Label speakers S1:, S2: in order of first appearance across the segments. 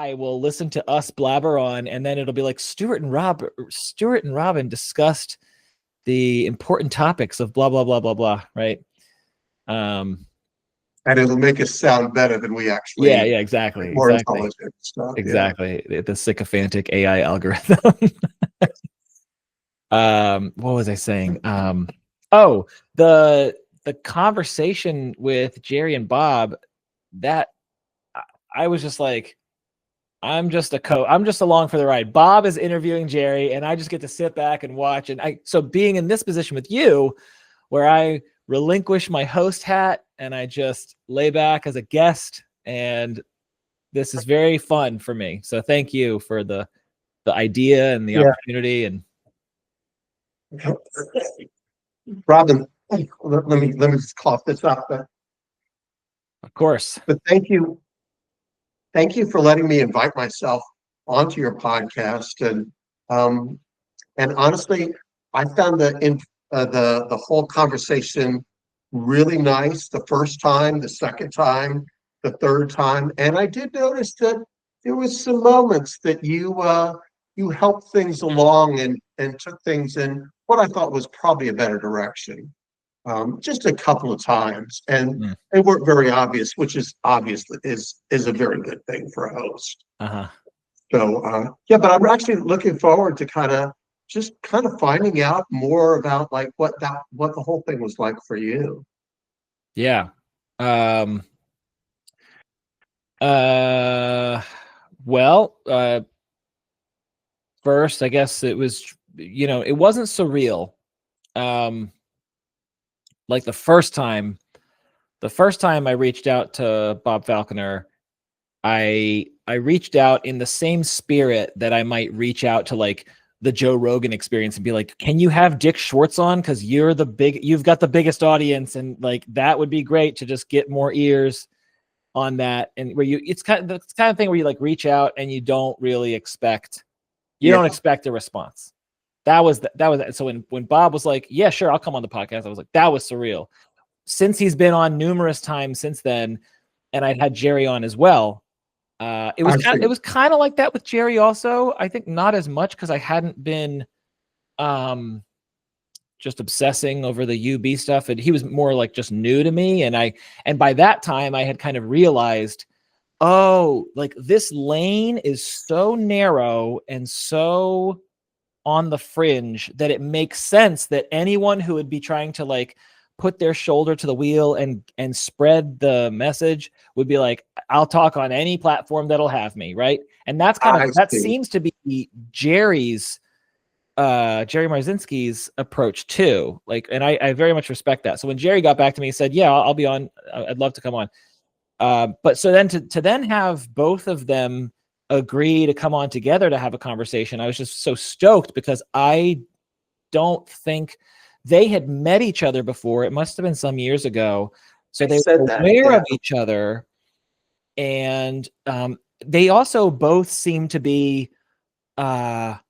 S1: AI will listen to us blabber on, and then it'll be like Stuart and Robin discussed the important topics of blah blah blah blah blah, right?
S2: And it'll make us sound better than we actually.
S1: Yeah, exactly,
S2: more intelligent stuff.
S1: Exactly, yeah. The sycophantic AI algorithm. What was I saying? Oh, the conversation with Jerry and Bob, that I was just like, I'm just along for the ride. Bob is interviewing Jerry, and I just get to sit back and watch. And so being in this position with you, where I relinquish my host hat and I just lay back as a guest, and this is very fun for me. So thank you for the idea and the opportunity. And
S2: Robin, let me just cough this up.
S1: Of course.
S2: But thank you for letting me invite myself onto your podcast. And honestly, I found the whole conversation really nice the first time, the second time, the third time, and I did notice that there was some moments that you helped things along and took things in what I thought was probably a better direction. Just a couple of times, and they weren't very obvious, which is obviously is a very good thing for a host. So but I'm actually looking forward to kind of finding out more about like what the whole thing was like for you.
S1: Yeah. Well, first, I guess it was, it wasn't surreal. Like the first time I reached out to Bob Falconer, I reached out in the same spirit that I might reach out to like the Joe Rogan Experience and be like, can you have Dick Schwartz on? Cause you've got the biggest audience, and like, that would be great to just get more ears on that. And where it's kind of thing where you like reach out and you don't really expect, don't expect a response. That was it. So when Bob was like, yeah, sure, I'll come on the podcast, I was like, that was surreal. Since he's been on numerous times since then, and I'd had Jerry on as well. It was kind of like that with Jerry also. I think not as much because I hadn't been just obsessing over the UB stuff, and he was more like just new to me. And by that time I had kind of realized, oh, like this lane is so narrow and so on the fringe that it makes sense that anyone who would be trying to like put their shoulder to the wheel and spread the message would be like, I'll talk on any platform that'll have me, right? And that's seems to be Jerry Marzinski's approach too. Like, and I very much respect that. So when Jerry got back to me, he said, yeah, I'll be on. I'd love to come on. But so then to then have both of them agree to come on together to have a conversation, I was just so stoked because I don't think they had met each other before. It must have been some years ago. So they were aware of each other. And they also both seem to be not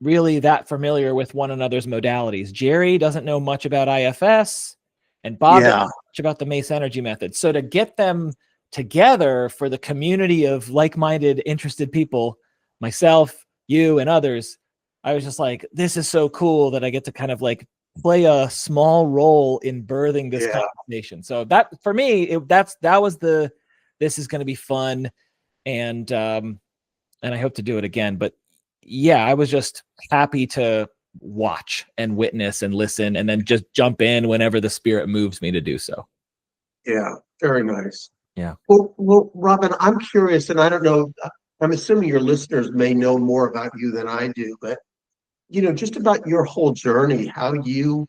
S1: really that familiar with one another's modalities. Jerry doesn't know much about IFS, and Bob doesn't know much about the Mace Energy method. So to get them together for the community of like-minded, interested people, myself, you, and others, I was just like, this is so cool that I get to kind of like play a small role in birthing this conversation. So that for me, this is going to be fun. And I hope to do it again. But yeah, I was just happy to watch and witness and listen, and then just jump in whenever the spirit moves me to do so.
S2: Yeah. Very nice.
S1: Yeah.
S2: Well, Robin, I'm curious, and I don't know, I'm assuming your listeners may know more about you than I do, but just about your whole journey, how you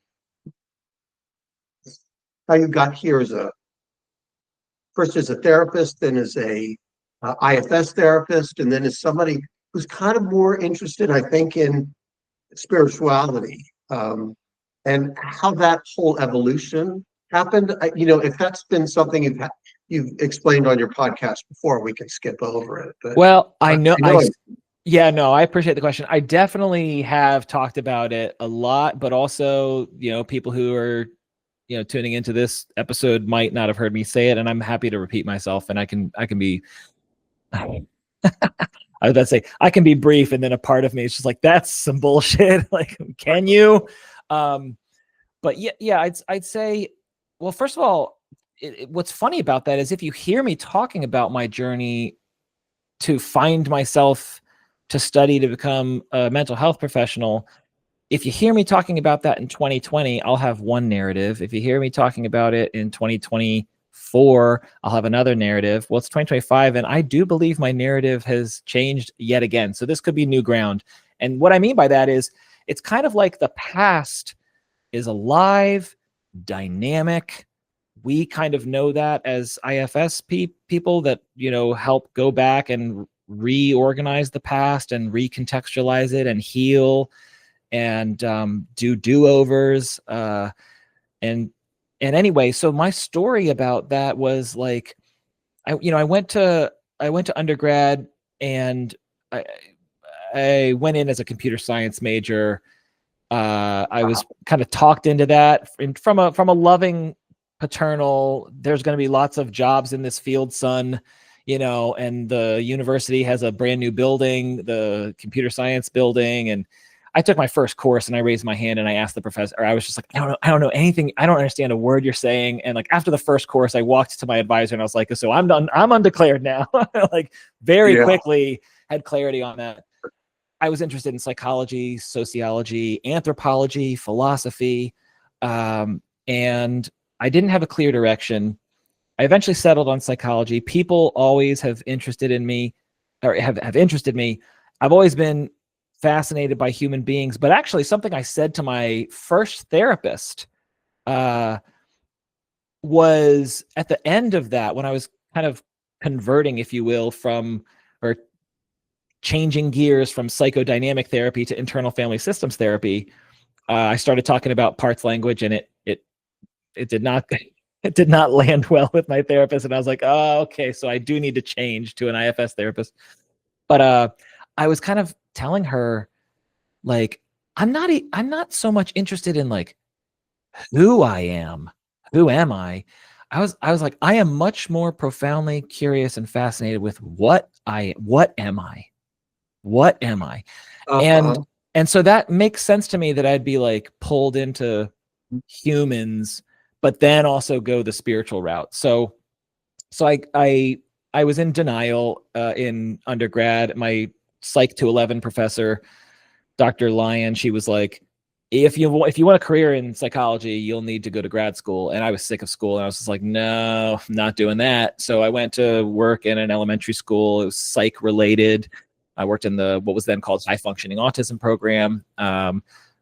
S2: got here first as a therapist, then as a IFS therapist, and then as somebody who's kind of more interested, I think, in spirituality, and how that whole evolution happened. If that's been something you've explained on your podcast before, we can skip over it. But
S1: well, I appreciate the question. I definitely have talked about it a lot, but also, people who are, tuning into this episode might not have heard me say it, and I'm happy to repeat myself, and I can be I was about to say I can be brief, and then a part of me is just like, that's some bullshit. Like, can you? But yeah, I'd say, well, first of all, what's funny about that is if you hear me talking about my journey to find myself, to study, to become a mental health professional, if you hear me talking about that in 2020, I'll have one narrative. If you hear me talking about it in 2024, I'll have another narrative. Well, it's 2025, and I do believe my narrative has changed yet again. So this could be new ground. And what I mean by that is it's kind of like the past is alive, dynamic. We kind of know that as IFS people that, help go back and reorganize the past and recontextualize it and heal and do do-overs. And anyway, so my story about that was like, I went to undergrad, and I went in as a computer science major. I was kind of talked into that from a loving paternal, there's going to be lots of jobs in this field, son, and the university has a brand new building, the computer science building. And I took my first course and I raised my hand and I asked the professor, or I was just like, I don't know anything. I don't understand a word you're saying. And like, after the first course, I walked to my advisor and I was like, so I'm done. I'm undeclared now. Like very quickly had clarity on that. I was interested in psychology, sociology, anthropology, philosophy. And I didn't have a clear direction. I eventually settled on psychology. People always have interested in me, or have interested me. I've always been fascinated by human beings, but actually something I said to my first therapist was at the end of that, when I was kind of converting, if you will, or changing gears from psychodynamic therapy to internal family systems therapy. I started talking about parts language, and it did not land well with my therapist. And I was like, oh, okay, so I do need to change to an IFS therapist. But I was kind of telling her, like, I'm not so much interested in like who I am, who am I? I was like, I am much more profoundly curious and fascinated with what am I? What am I? And so that makes sense to me that I'd be like pulled into humans, but then also go the spiritual route. So I was in denial in undergrad. My Psych 211 professor, Dr. Lyon, she was like, if you want a career in psychology, you'll need to go to grad school. And I was sick of school, and I was just like, no, I'm not doing that. So I went to work in an elementary school. It was psych related. I worked in what was then called high functioning autism program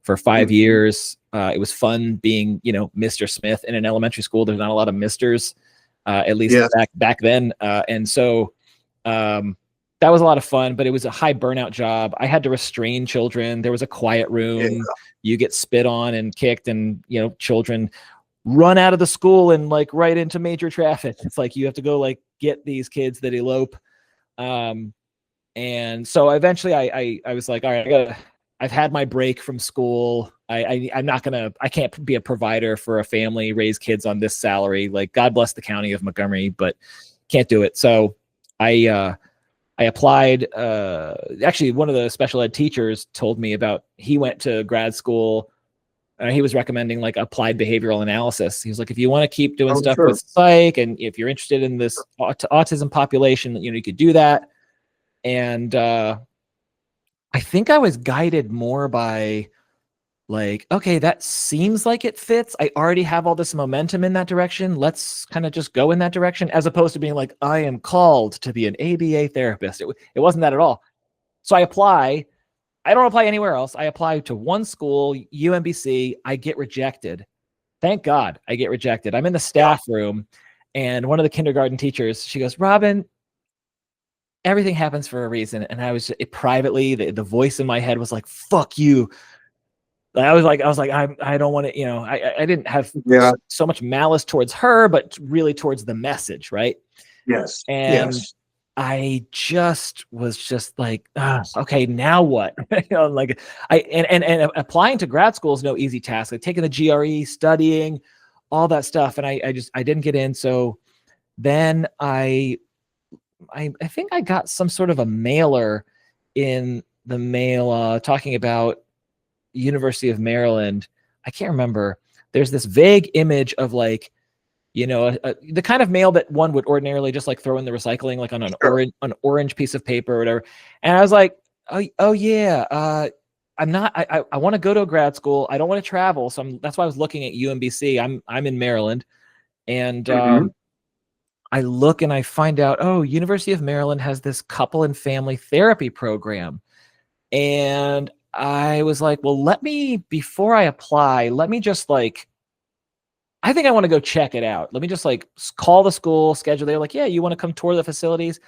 S1: for 5 years. It was fun being, Mr. Smith in an elementary school. There's not a lot of Misters, at least back then. And so that was a lot of fun, but it was a high burnout job. I had to restrain children. There was a quiet room. Yeah. You get spit on and kicked, and, children run out of the school and like right into major traffic. It's like, you have to go like get these kids that elope. And so eventually I was like, all right, I've had my break from school. I can't be a provider for a family, raise kids on this salary. Like, God bless the county of Montgomery, but can't do it. So I applied. Actually, one of the special ed teachers told me he went to grad school. He was recommending like applied behavioral analysis. He was like, if you want to keep doing stuff with psych, and if you're interested in this autism population, you could do that. And I think I was guided more by like, okay, that seems like it fits. I already have all this momentum in that direction. Let's kind of just go in that direction, as opposed to being like, I am called to be an ABA therapist. It wasn't that at all. So I apply. I don't apply anywhere else. I apply to one school, UMBC. I get rejected. Thank God I get rejected. I'm in the staff room, and one of the kindergarten teachers, she goes, Robin, everything happens for a reason. And I was privately, the voice in my head was like, fuck you. I was like, I don't want to, I didn't have so much malice towards her, but really towards the message. Right.
S2: Yes.
S1: And I was just like, okay, now what? Like and applying to grad school is no easy task. Like taking the GRE, studying, all that stuff. And I didn't get in. So then I think I got some sort of a mailer in the mail talking about University of Maryland. I can't remember. There's this vague image of like, the kind of mail that one would ordinarily just like throw in the recycling, like on an orange piece of paper or whatever. And I was like, oh yeah, I want to go to a grad school. I don't want to travel, so that's why I was looking at UMBC. I'm in Maryland, and I look and I find out, University of Maryland has this couple and family therapy program, and I was like, well, before I apply, let me just like, I think I want to go check it out. Let me just like call the school, schedule. They're like, yeah, you want to come tour the facilities?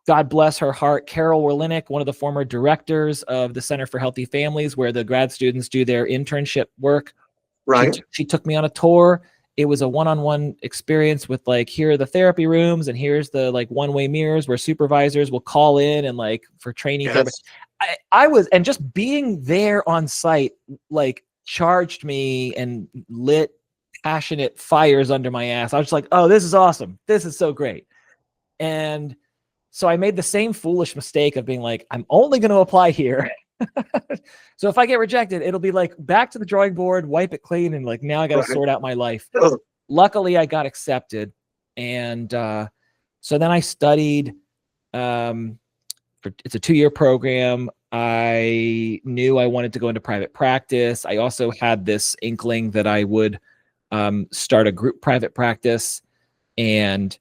S1: God bless her heart. Carol Werlinick, one of the former directors of the Center for Healthy Families, where the grad students do their internship work.
S2: Right.
S1: She took me on a tour. It was a one-on-one experience with like, here are the therapy rooms and here's the like one-way mirrors where supervisors will call in and like for training.
S2: Yes.
S1: And just being there on site, like charged me and lit passionate fires under my ass. I was like, oh, this is awesome. This is so great. And so I made the same foolish mistake of being like, I'm only going to apply here. So if I get rejected, it'll be like back to the drawing board, wipe it clean. And like, now I got to sort out my life. Luckily I got accepted. And so then I studied, it's a 2-year program. I knew I wanted to go into private practice. I also had this inkling that I would start a group private practice. And,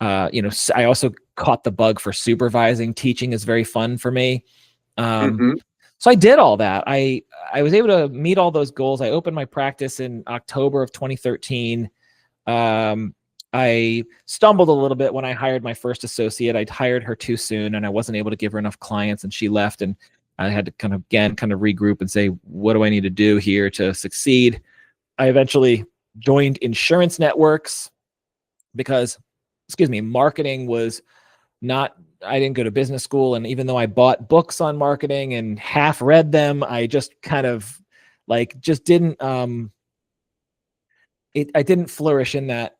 S1: I also caught the bug for supervising. Teaching is very fun for me. So I did all that. I was able to meet all those goals. I opened my practice in October of 2013. I stumbled a little bit when I hired my first associate. I'd hired her too soon and I wasn't able to give her enough clients, and she left, and I had to kind of regroup and say, what do I need to do here to succeed? I eventually joined insurance networks because, marketing was not, I didn't go to business school. And even though I bought books on marketing and half read them, I just kind of like, didn't, I didn't flourish in that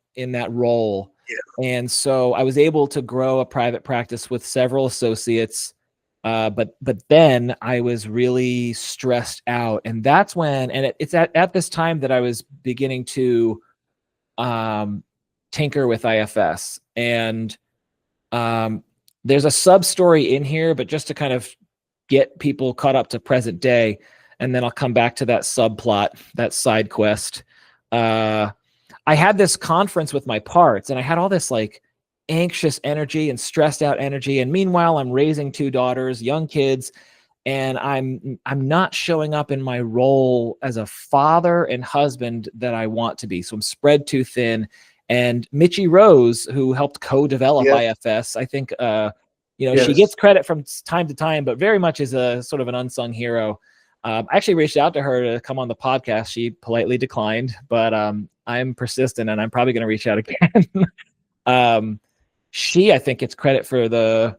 S1: role. Yeah. And so I was able to grow a private practice with several associates. But then I was really stressed out, and that's when, and it's at this time that I was beginning to tinker with IFS. And there's a sub story in here, but just to kind of get people caught up to present day, and then I'll come back to that subplot, that side quest. I had this conference with my parts, and I had all this like anxious energy and stressed out energy. And meanwhile, I'm raising 2 daughters, young kids, and I'm not showing up in my role as a father and husband that I want to be. So I'm spread too thin. And Mitchie Rose, who helped co-develop IFS, I think, she gets credit from time to time, but very much is a sort of an unsung hero. I actually reached out to her to come on the podcast. She politely declined, but I'm persistent, and I'm probably going to reach out again. She, I think, gets credit for the,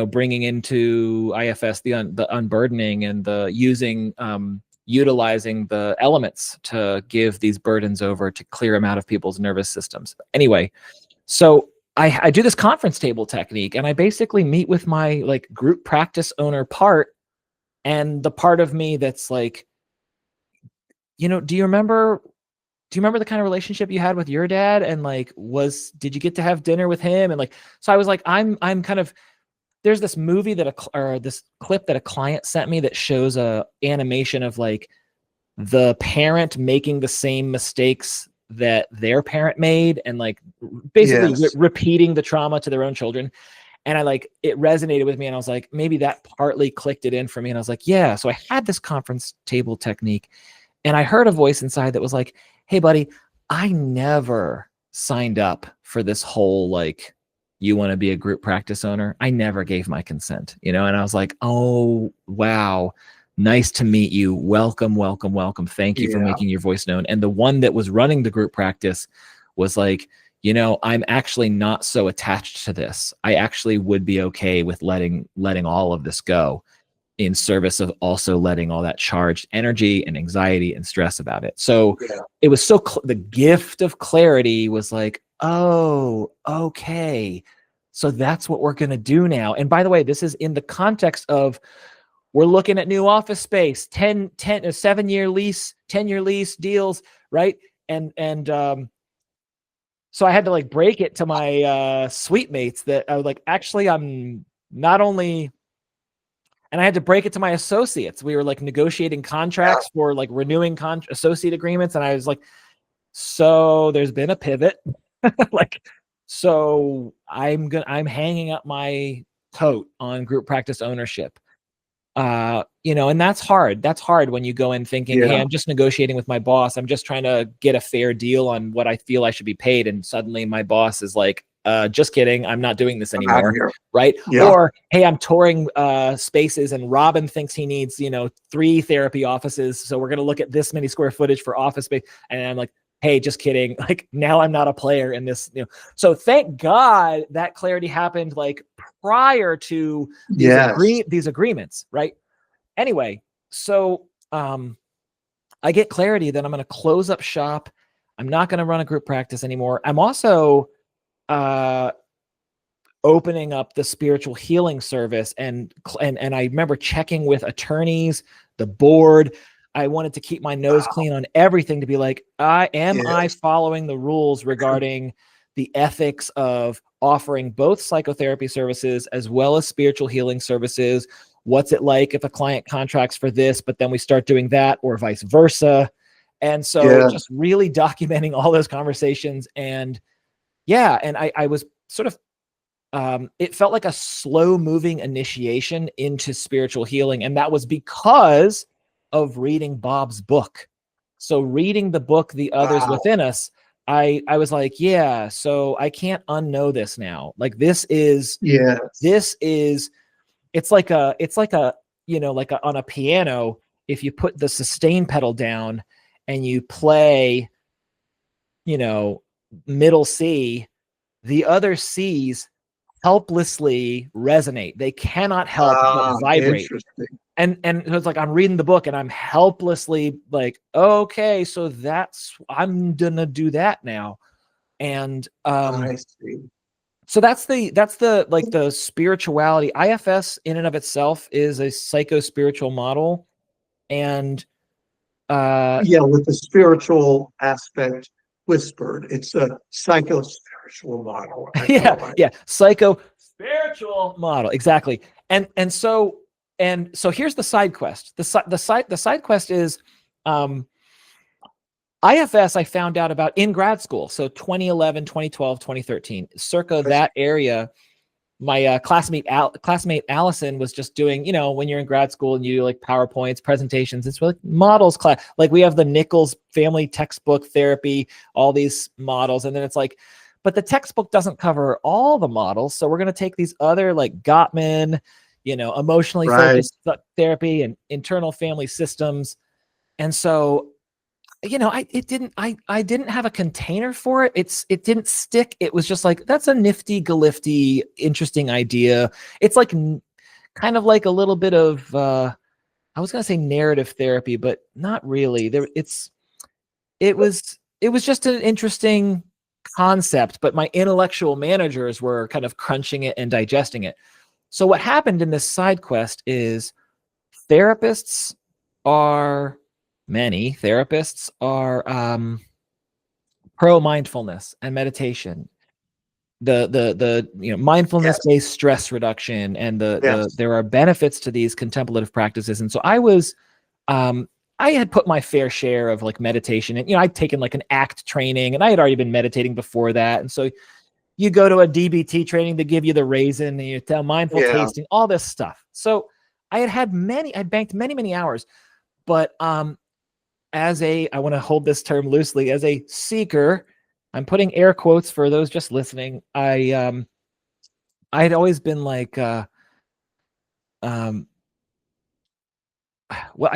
S1: bringing into IFS the unburdening and the utilizing the elements to give these burdens over, to clear them out of people's nervous systems. Anyway, so I do this conference table technique, and I basically meet with my like group practice owner part, and the part of me that's like, do you remember the kind of relationship you had with your dad? And like, did you get to have dinner with him? And like, so I was like, I'm kind of, there's this movie this clip that a client sent me that shows a animation of like the parent making the same mistakes that their parent made, and like basically repeating the trauma to their own children. And it resonated with me, and I was like, maybe that partly clicked it in for me. And I was like, yeah. So I had this conference table technique, and I heard a voice inside that was like, hey buddy, I never signed up for this whole, like, you want to be a group practice owner. I never gave my consent, and I was like, oh, wow. Nice to meet you. Welcome, welcome, welcome. Thank you for making your voice known. And the one that was running the group practice was like, I'm actually not so attached to this. I actually would be okay with letting all of this go in service of also letting all that charged energy and anxiety and stress about it. So it was the gift of clarity was like, oh, okay. So that's what we're going to do now. And by the way, this is in the context of we're looking at new office space, 7-year lease, 10-year lease deals, right? And so I had to like break it to my suite mates that I was like, actually, I'm not only, and I had to break it to my associates. We were like negotiating contracts for like renewing associate agreements. And I was like, so there's been a pivot. Like, so I'm hanging up my coat on group practice ownership. And that's hard. That's hard when you go in thinking, hey, I'm just negotiating with my boss. I'm just trying to get a fair deal on what I feel I should be paid. And suddenly my boss is like, just kidding. I'm not doing this anymore. Right. Yeah. Or, hey, I'm touring spaces and Robin thinks he needs, 3 therapy offices. So we're going to look at this many square footage for office space. And I'm like, hey, just kidding. Like now I'm not a player in this, So thank God that clarity happened like prior to these agreements, right? Anyway, so I get clarity that I'm going to close up shop. I'm not going to run a group practice anymore. I'm also opening up the spiritual healing service, and I remember checking with attorneys, the board. I wanted to keep my nose clean on everything to be like, I following the rules regarding the ethics of offering both psychotherapy services as well as spiritual healing services. What's it like if a client contracts for this, but then we start doing that, or vice versa? And so just really documenting all those conversations. And I was sort of, it felt like a slow moving initiation into spiritual healing. And that was because of reading Bob's book. So reading the book, The Others Within Us, I was like, so I can't unknow this now. Like it's like on a piano, if you put the sustain pedal down and you play, middle C, the other C's helplessly resonate. They cannot help but vibrate. And it's like, I'm reading the book and I'm helplessly like, okay, so I'm gonna do that now. And I see. So that's the like the spirituality. IFS in and of itself is a psycho-spiritual model. And
S2: with the spiritual aspect whispered, it's a psycho-spiritual model.
S1: Psycho-spiritual model, exactly. And so here's the side quest. The side quest is IFS I found out about in grad school. So 2011, 2012, 2013, circa that area. My classmate Allison was just doing, when you're in grad school and you do like PowerPoints, presentations, it's really models class. Like we have the Nichols family textbook therapy, all these models. And then it's like, but the textbook doesn't cover all the models. So we're going to take these other like Gottman, emotionally focused therapy and internal family systems. And so, I didn't have a container for it. It didn't stick. It was just like, that's a nifty, galifty, interesting idea. It's like kind of like a little bit of, I was going to say narrative therapy, but not really. It was just an interesting concept, but my intellectual managers were kind of crunching it and digesting it. So what happened in this side quest is many therapists are pro mindfulness and meditation, the mindfulness-based stress reduction, and there are benefits to these contemplative practices. And so I had put my fair share of like meditation, and I'd taken like an ACT training, and I had already been meditating before that. And so you go to a DBT training to give you the raisin, and you tell mindful tasting, all this stuff. So I banked many hours, but I want to hold this term loosely, as a seeker, I'm putting air quotes for those just listening. I had always been like, well, I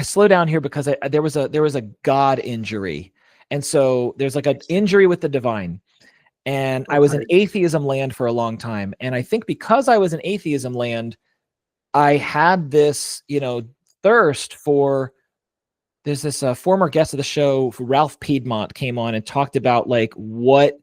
S1: slow down here because there was a God injury. And so there's like an injury with the divine. And I was in atheism land for a long time. And I think because I was in atheism land, I had this, thirst for. There's this former guest of the show, Ralph Piedmont, came on and talked about like what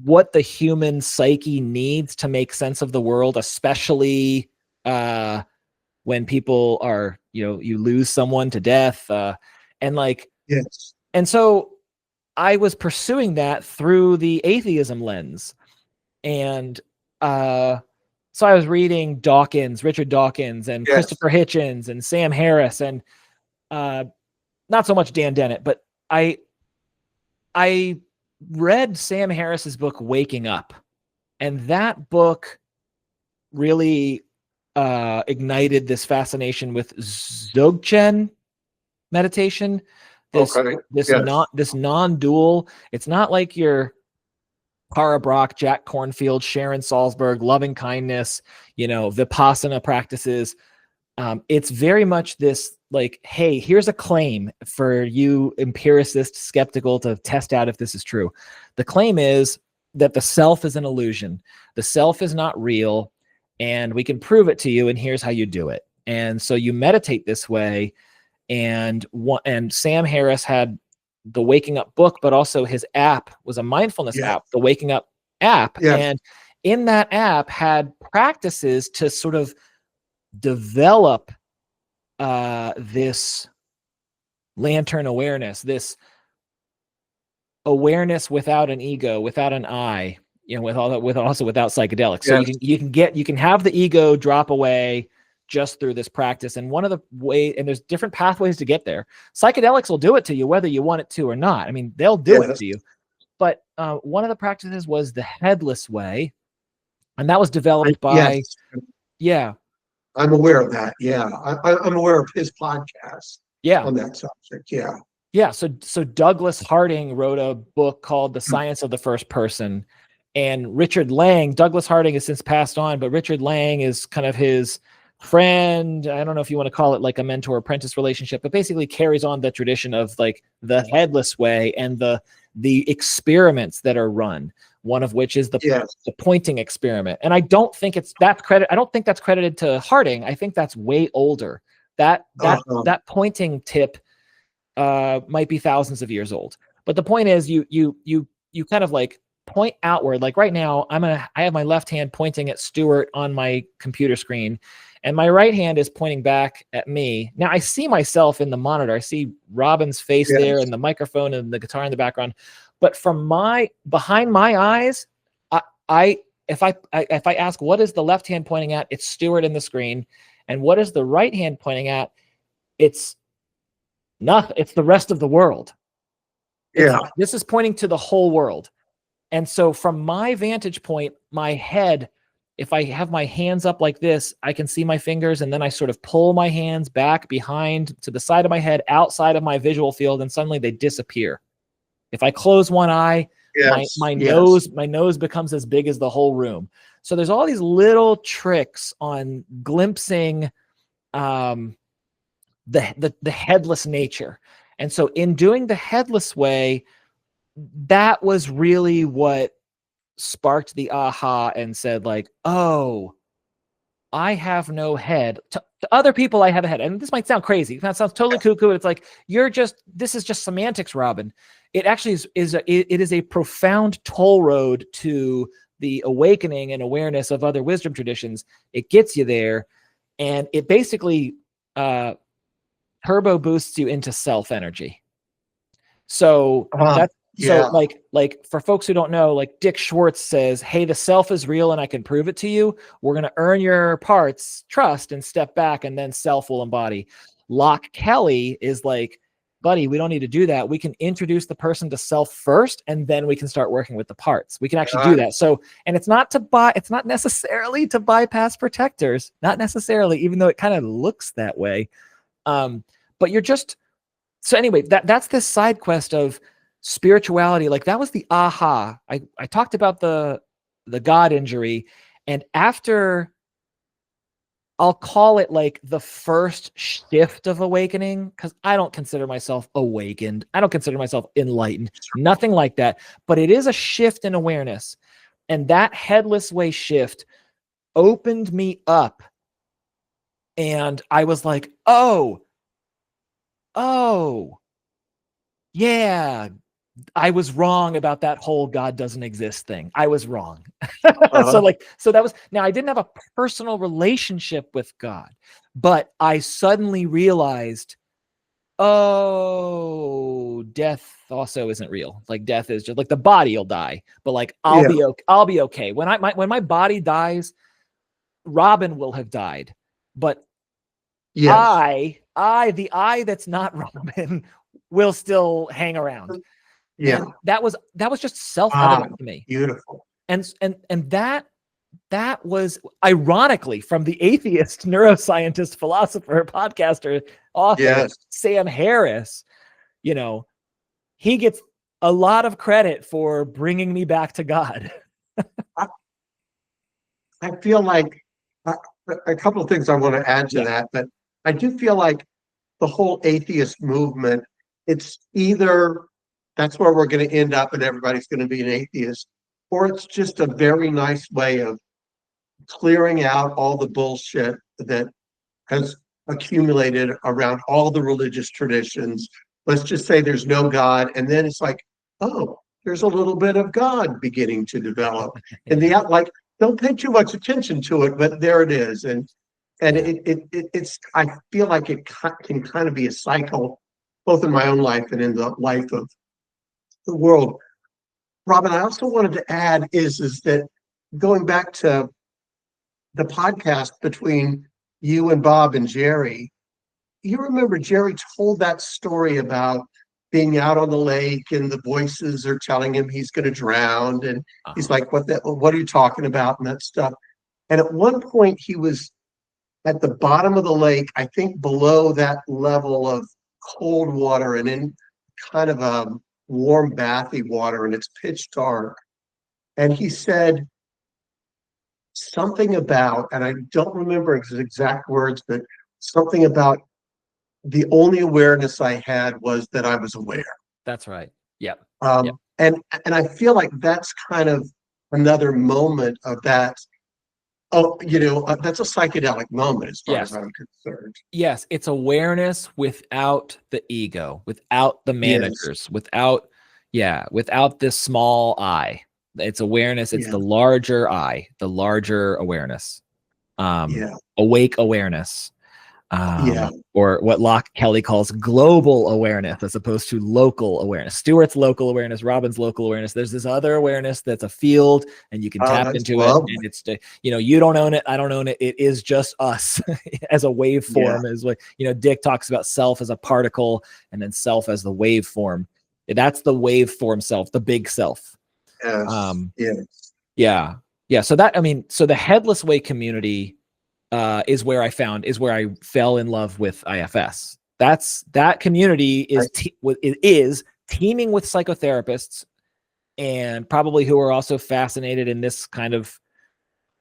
S1: what the human psyche needs to make sense of the world, especially when people are, you lose someone to death, and like,
S2: Yes.
S1: and so I was pursuing that through the atheism lens. And so I was reading Richard Dawkins and
S2: Yes.
S1: Christopher Hitchens and Sam Harris, and not so much Dan Dennett, but I read Sam Harris's book Waking Up, and that book really ignited this fascination with Dzogchen meditation. This non-dual. It's not like your Tara Brach, Jack Kornfield, Sharon Salzberg, loving kindness, Vipassana practices. It's very much this like, hey, here's a claim for you empiricist skeptical to test out if this is true. The claim is that the self is an illusion. The self is not real, and we can prove it to you, and here's how you do it. And so you meditate this way. And Sam Harris had the Waking Up book, but also his app was a mindfulness app, the Waking Up app.
S2: Yes.
S1: And in that app had practices to sort of develop this lantern awareness, this awareness without an ego, without an I, also without psychedelics. So you can have the ego drop away just through this practice. And one of the and there's different pathways to get there. Psychedelics will do it to you, whether you want it to or not. I mean, they'll do it to you. But one of the practices was the headless way. And that was developed by,
S2: I'm aware of that. Yeah. I'm aware of his podcast on that subject. Yeah.
S1: Yeah. So Douglas Harding wrote a book called The Science of the First Person. And Richard Lang, Douglas Harding has since passed on, but Richard Lang is kind of his friend. I don't know if you want to call it like a mentor-apprentice relationship, but basically carries on the tradition of like the headless way and the experiments that are run. One of which is the pointing experiment. And I don't think that's credited to Harding. I think that's way older. That pointing tip might be thousands of years old. But the point is you kind of like point outward. Like right now, I have my left hand pointing at Stuart on my computer screen, and my right hand is pointing back at me. Now I see myself in the monitor. I see Robin's face there and the microphone and the guitar in the background. But from behind my eyes, if I ask what is the left hand pointing at, it's Stuart in the screen, and what is the right hand pointing at? It's nothing. It's the rest of the world. This is pointing to the whole world. And so from my vantage point, my head, if I have my hands up like this, I can see my fingers, and then I sort of pull my hands back behind to the side of my head, outside of my visual field, and suddenly they disappear. If I close one eye, my nose becomes as big as the whole room. So there's all these little tricks on glimpsing the headless nature. And so in doing the headless way, that was really what sparked the aha and said like, oh, I have no head. To other people, I have a head. And this might sound crazy. That sounds totally cuckoo. It's like, this is just semantics, Robin. It actually is a profound toll road to the awakening and awareness of other wisdom traditions. It gets you there, and it basically turbo boosts you into self energy. So like for folks who don't know, like Dick Schwartz says, hey, the self is real and I can prove it to you. We're going to earn your parts, trust, and step back, and then self will embody. Locke Kelly is like, buddy, we don't need to do that. We can introduce the person to self first, and then we can start working with the parts. We can actually do that. So, and it's not necessarily to bypass protectors, not necessarily, even though it kind of looks that way. But you're just, so anyway, that's this side quest of spirituality. Like that was the aha. I talked about the God injury, and after, I'll call it like the first shift of awakening, because I don't consider myself awakened. I don't consider myself enlightened, nothing like that. But it is a shift in awareness. And that headless way shift opened me up. And I was like, oh, yeah, I was wrong about that whole God doesn't exist thing. I was wrong.
S2: Uh-huh.
S1: So that was, now I didn't have a personal relationship with God, but I suddenly realized, oh, death also isn't real. Like death is just like the body will die, but like I'll be okay. I'll be okay. When my body dies, Robin will have died, but
S2: Yes.
S1: the I that's not Robin will still hang around.
S2: Yeah.
S1: And that was just self-evident to me.
S2: Beautiful.
S1: And that was ironically from the atheist neuroscientist, philosopher, podcaster, author,
S2: Yes.
S1: Sam Harris. You know, he gets a lot of credit for bringing me back to God.
S2: I feel like a couple of things I want to add to that, but I do feel like the whole atheist movement, it's either that's where we're going to end up and everybody's going to be an atheist, or it's just a very nice way of clearing out all the bullshit that has accumulated around all the religious traditions. Let's just say there's no God, and then it's like, oh, there's a little bit of God beginning to develop. And like, don't pay too much attention to it, but there it is. And it's I feel like it can kind of be a cycle, both in my own life and in the life of the world. Robin, I also wanted to add is that going back to the podcast between you and Bob and Jerry, you remember Jerry told that story about being out on the lake and the voices are telling him he's going to drown. And he's like, what are you talking about? And that stuff. And at one point he was at the bottom of the lake, I think below that level of cold water and in kind of a warm bathy water, and it's pitch dark. And he said something about, and I don't remember his exact words, but something about the only awareness I had was that I was aware.
S1: That's right. Yeah.
S2: And I feel like that's kind of another moment of that. Oh, that's a psychedelic moment as far as I'm concerned.
S1: Yes, it's awareness without the ego, without the managers, without this small I. It's awareness. It's the larger I, the larger awareness. Awake awareness. Or what Locke Kelly calls global awareness as opposed to local awareness. Stuart's local awareness, Robin's local awareness. There's this other awareness that's a field and you can tap into it. And it's, you don't own it. I don't own it. It is just us as a waveform. Is what, Dick talks about self as a particle and then self as the waveform. That's the waveform self, the big self. Yeah. So so the Headless Way community is where I fell in love with IFS. That community is teeming with psychotherapists and probably who are also fascinated in this kind of,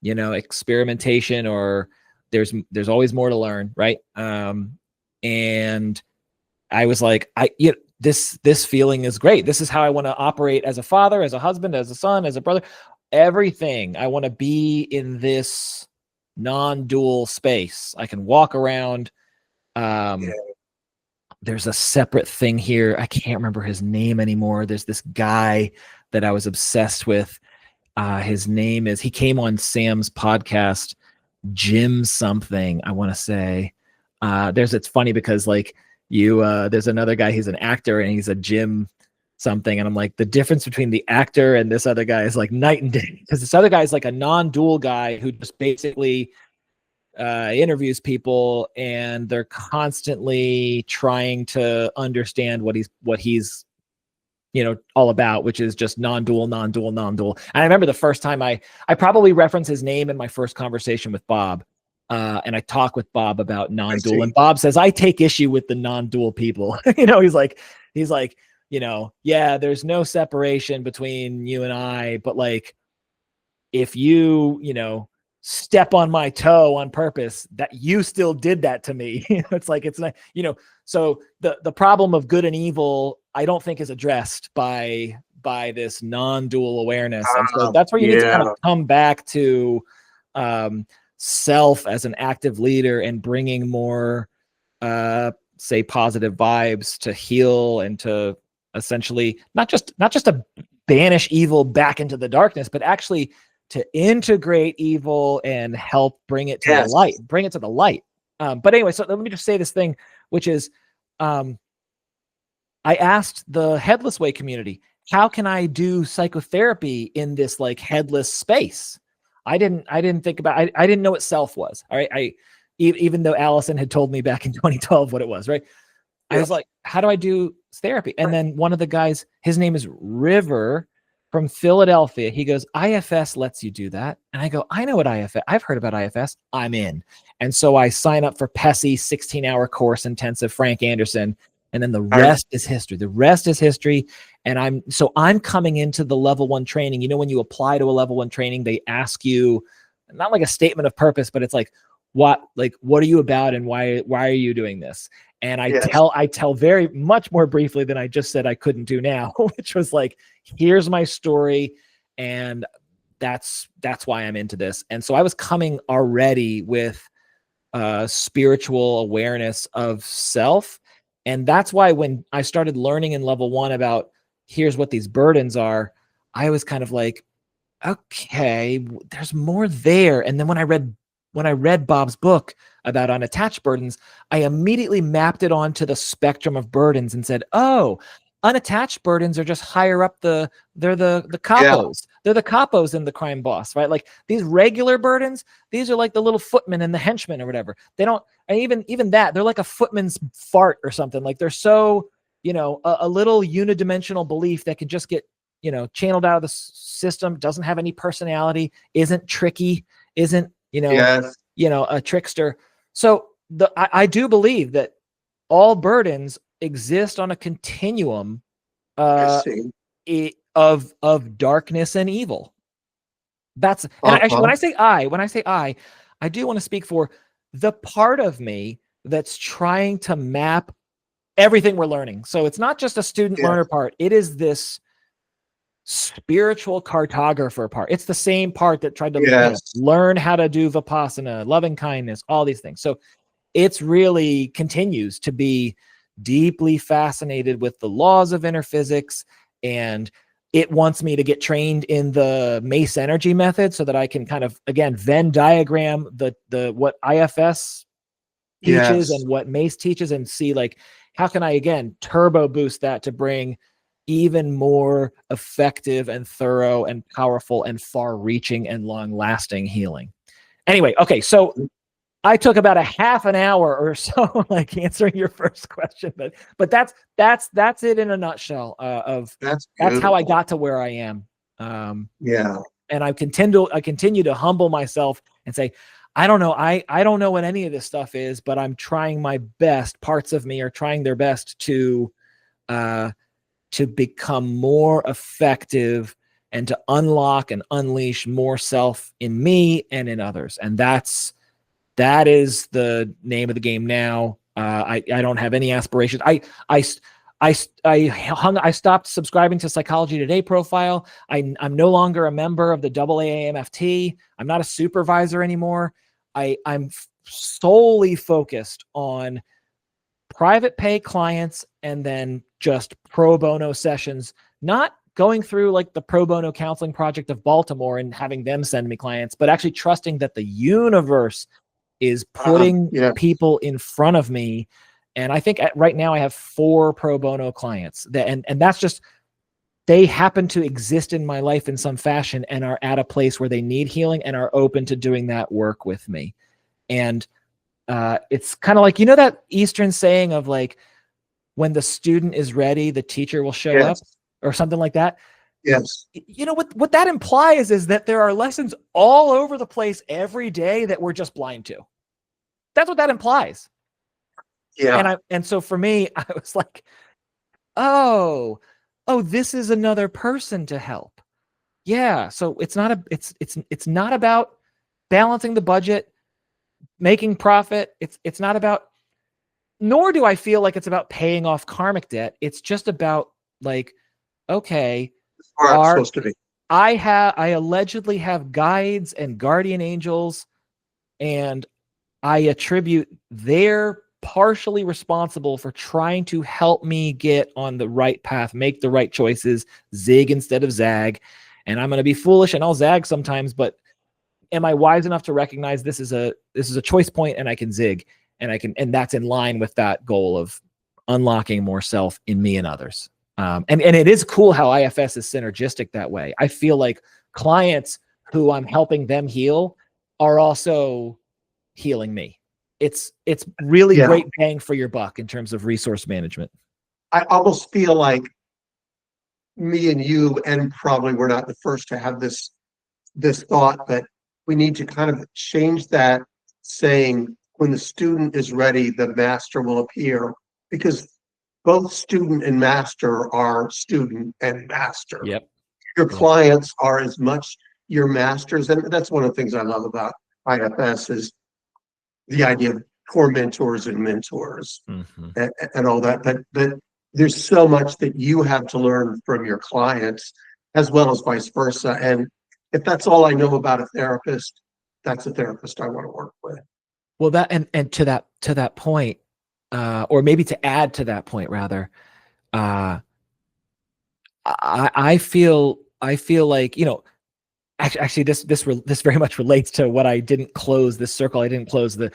S1: experimentation, or there's always more to learn. Right. And I was like, this feeling is great. This is how I want to operate as a father, as a husband, as a son, as a brother, everything. I want to be in this non-dual space. I can walk around. There's a separate thing here. I can't remember his name anymore. There's this guy that I was obsessed with. His name is, he came on Sam's podcast, Jim something, I want to say. It's funny because like there's another guy, he's an actor and he's a Jim something. And I'm like, the difference between the actor and this other guy is like night and day. Because this other guy is like a non-dual guy who just basically interviews people and they're constantly trying to understand what he's all about, which is just non-dual. And I remember the first time I probably referenced his name in my first conversation with Bob. And I talk with Bob about non-dual, and Bob says, I take issue with the non-dual people. He's like, there's no separation between you and I, but like, if you, step on my toe on purpose, that you still did that to me. It's like, it's not, so the problem of good and evil, I don't think is addressed by this non-dual awareness. And so that's where you need to kind of come back to self as an active leader and bringing more, say, positive vibes to heal and to essentially not just to banish evil back into the darkness, but actually to integrate evil and help bring it to the light. But anyway, so let me just say this thing, which is, I asked the Headless Way community, how can I do psychotherapy in this like headless space? I didn't think about, I didn't know what self was. All right. Even though Allison had told me back in 2012 what it was, right? I was like, how do I do therapy? And then one of the guys, his name is River from Philadelphia. He goes, IFS lets you do that. And I go, I know what IFS, I've heard about IFS. I'm in. And so I sign up for PESI 16-hour course intensive, Frank Anderson. And then the rest is history. The rest is history. And I'm coming into the level 1 training. You know, when you apply to a level 1 training, they ask you not like a statement of purpose, but it's like, what are you about and why are you doing this? And I tell very much more briefly than I just said I couldn't do now, which was like, here's my story. And that's why I'm into this. And so I was coming already with spiritual awareness of self. And that's why when I started learning in level 1 about here's what these burdens are, I was kind of like, okay, there's more there. And then when I read Bob's book about unattached burdens, I immediately mapped it onto the spectrum of burdens and said, oh, unattached burdens are just higher up they're the capos. Yeah. They're the capos in the crime boss, right? Like these regular burdens, these are like the little footmen and the henchmen or whatever. They don't, and even that, they're like a footman's fart or something. Like they're so, a little unidimensional belief that can just get, channeled out of the system, doesn't have any personality, isn't tricky, isn't, a trickster. So I do believe that all burdens exist on a continuum of darkness and evil. That's and actually when I say I do want to speak for the part of me that's trying to map everything we're learning. So it's not just a student learner part. It is this spiritual cartographer part. It's the same part that tried to learn how to do Vipassana, loving kindness, all these things. So it's really continues to be deeply fascinated with the laws of inner physics, and it wants me to get trained in the Mace energy method so that I can kind of, again, Venn diagram the what IFS teaches and what Mace teaches and see like, how can I, again, turbo boost that to bring even more effective and thorough and powerful and far-reaching and long-lasting healing. Anyway, okay, so I took about a half an hour or so, like answering your first question, but that's it in a nutshell. That's how I got to where I am. And I continue to humble myself and say, I don't know, I don't know what any of this stuff is, but I'm trying my best. Parts of me are trying their best to become more effective and to unlock and unleash more self in me and in others. And that is the name of the game now. I don't have any aspirations. I stopped subscribing to Psychology Today profile. I'm no longer a member of the AAMFT. I'm not a supervisor anymore. I'm solely focused on private pay clients and then just pro bono sessions, not going through like the pro bono counseling project of Baltimore and having them send me clients, but actually trusting that the universe is putting people in front of me. And I think right now I have 4 pro bono clients and that's just, they happen to exist in my life in some fashion and are at a place where they need healing and are open to doing that work with me. And it's kind of like, that Eastern saying of like, when the student is ready, the teacher will show up or something like that.
S2: Yes.
S1: What that implies is that there are lessons all over the place every day that we're just blind to. That's what that implies. Yeah. And so for me, I was like, oh, this is another person to help. Yeah. So it's not about balancing the budget, making profit. It's not about, nor do I feel like it's about paying off karmic debt. It's just about like, okay,
S2: supposed to be.
S1: I allegedly have guides and guardian angels, and I attribute their partially responsible for trying to help me get on the right path, make the right choices, zig instead of zag. And I'm going to be foolish and I'll zag sometimes, but am I wise enough to recognize this is a choice point and I can zig and that's in line with that goal of unlocking more self in me and others. And it is cool how IFS is synergistic that way. I feel like clients who I'm helping them heal are also healing me. It's really great bang for your buck in terms of resource management.
S2: I almost feel like me and you, and probably we're not the first to have this thought, but we need to kind of change that saying, when the student is ready, the master will appear, because both student and master are student and master.
S1: Yep.
S2: Your clients are as much your masters, and that's one of the things I love about IFS is the idea of core mentors and mentors and all that. But there's so much that you have to learn from your clients as well as vice versa. And if that's all I know about a therapist, that's a therapist I want to work with.
S1: Well, that and to that point, or maybe to add to that point rather, I feel like, you know, actually this very much relates to what I didn't close, this circle I didn't close. The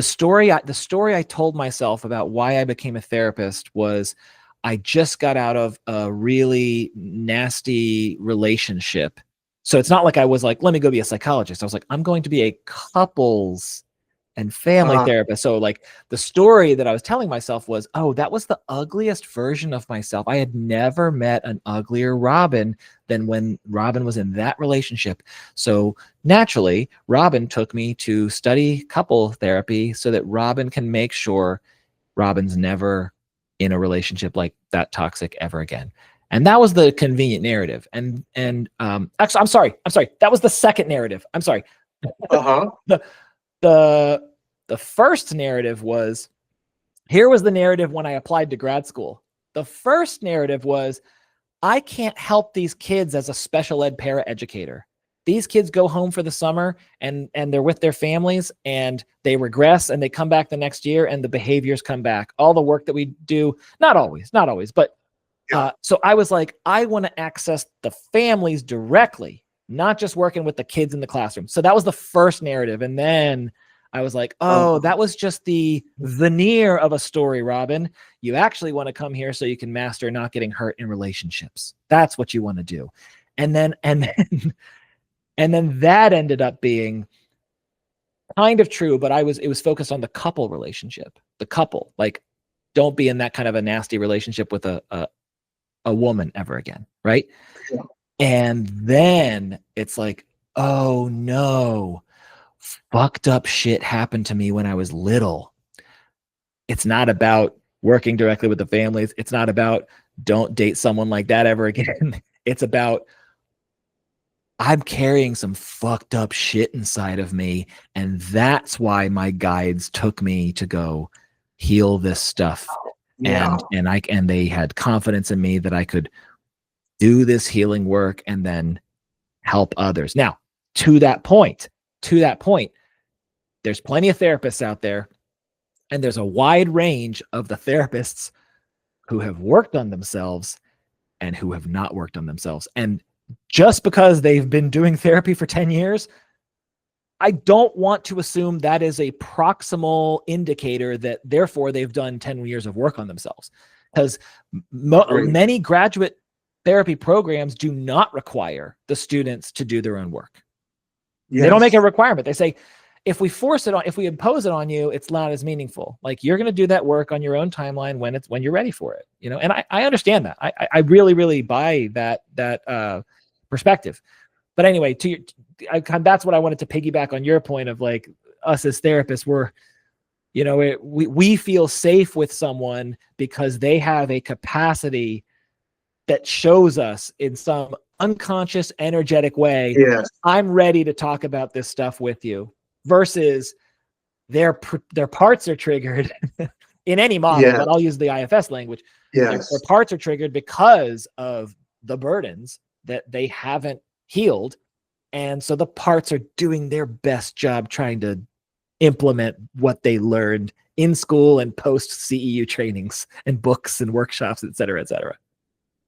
S1: story I told myself about why I became a therapist was I just got out of a really nasty relationship. So it's not like I was like, let me go be a psychologist. I was like, I'm going to be a couples and family therapist. So like the story that I was telling myself was, oh, that was the ugliest version of myself. I had never met an uglier Robin than when Robin was in that relationship. So naturally, Robin took me to study couple therapy so that Robin can make sure Robin's never in a relationship like that toxic ever again. And that was the convenient narrative. And actually, I'm sorry. That was the second narrative. I'm sorry. The first narrative was, here was the narrative when I applied to grad school. The first narrative was, I can't help these kids as a special ed paraeducator. These kids go home for the summer and they're with their families and they regress and they come back the next year and the behaviors come back. All the work that we do, not always, but so I was like, I want to access the families directly, not just working with the kids in the classroom. So that was the first narrative. And then I was like, oh, that was just the veneer of a story, Robin. You actually want to come here so you can master not getting hurt in relationships. That's what you want to do. And then that ended up being kind of true, but it was focused on the couple relationship, the couple, like, don't be in that kind of a nasty relationship with a woman ever again. Right. Yeah. And then it's like, oh no, fucked up shit happened to me when I was little. It's not about working directly with the families. It's not about don't date someone like that ever again. It's about I'm carrying some fucked up shit inside of me. And that's why my guides took me to go heal this stuff. Yeah. And they had confidence in me that I could do this healing work and then help others. Now, to that point, there's plenty of therapists out there, and there's a wide range of the therapists who have worked on themselves and who have not worked on themselves. And just because they've been doing therapy for 10 years, I don't want to assume that is a proximal indicator that therefore they've done 10 years of work on themselves, because many graduate therapy programs do not require the students to do their own work. Yes. They don't make a requirement. They say, if we impose it on you, it's not as meaningful. Like, you're going to do that work on your own timeline when you're ready for it, you know? And I understand that. I really, really buy that perspective. But anyway, that's what I wanted to piggyback on your point of, like, us as therapists, we feel safe with someone because they have a capacity that shows us in some unconscious, energetic way, yes, I'm ready to talk about this stuff with you, versus their parts are triggered in any model, yes, but I'll use the IFS language. Yes. Their parts are triggered because of the burdens that they haven't healed. And so the parts are doing their best job trying to implement what they learned in school and post CEU trainings and books and workshops, et cetera, et cetera.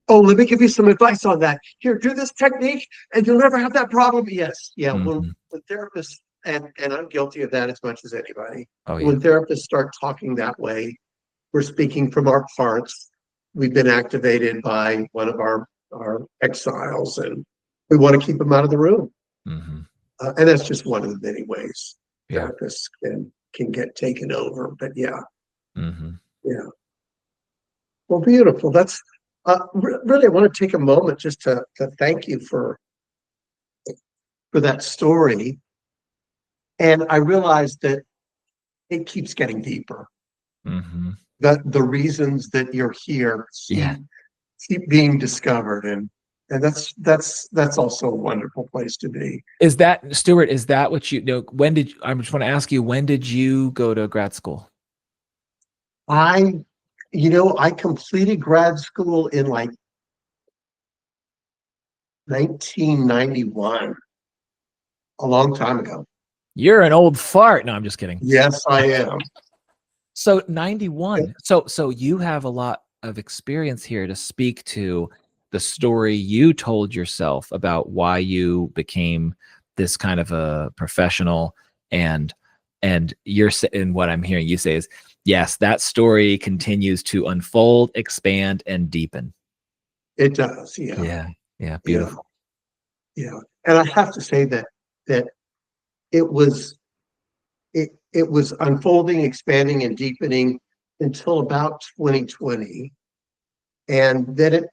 S2: Oh, let me give you some advice on that. Here, do this technique and you'll never have that problem. Yes. Yeah. When therapists, and I'm guilty of that as much as anybody.
S1: Oh, yeah.
S2: When therapists start talking that way, we're speaking from our parts. We've been activated by one of our exiles, and we want to keep them out of the room. And that's just one of the many ways therapists can get taken over. But yeah. Yeah. Well, beautiful. That's really, I want to take a moment just to thank you for that story. And I realized that it keeps getting deeper. The reasons that you're here keep being discovered, and that's also a wonderful place to be.
S1: Is that, Stuart, is that what you know? I just want to ask you, when did you go to grad school?
S2: I completed grad school in like 1991, a long time ago.
S1: You're an old fart. No, I'm just kidding.
S2: Yes, I am.
S1: So 91. So you have a lot of experience here to speak to the story you told yourself about why you became this kind of a professional, and what I'm hearing you say is, yes, that story continues to unfold, expand, and deepen.
S2: It does. Yeah.
S1: Yeah. Beautiful.
S2: Yeah. And I have to say that it was unfolding, expanding, and deepening until about 2020. And then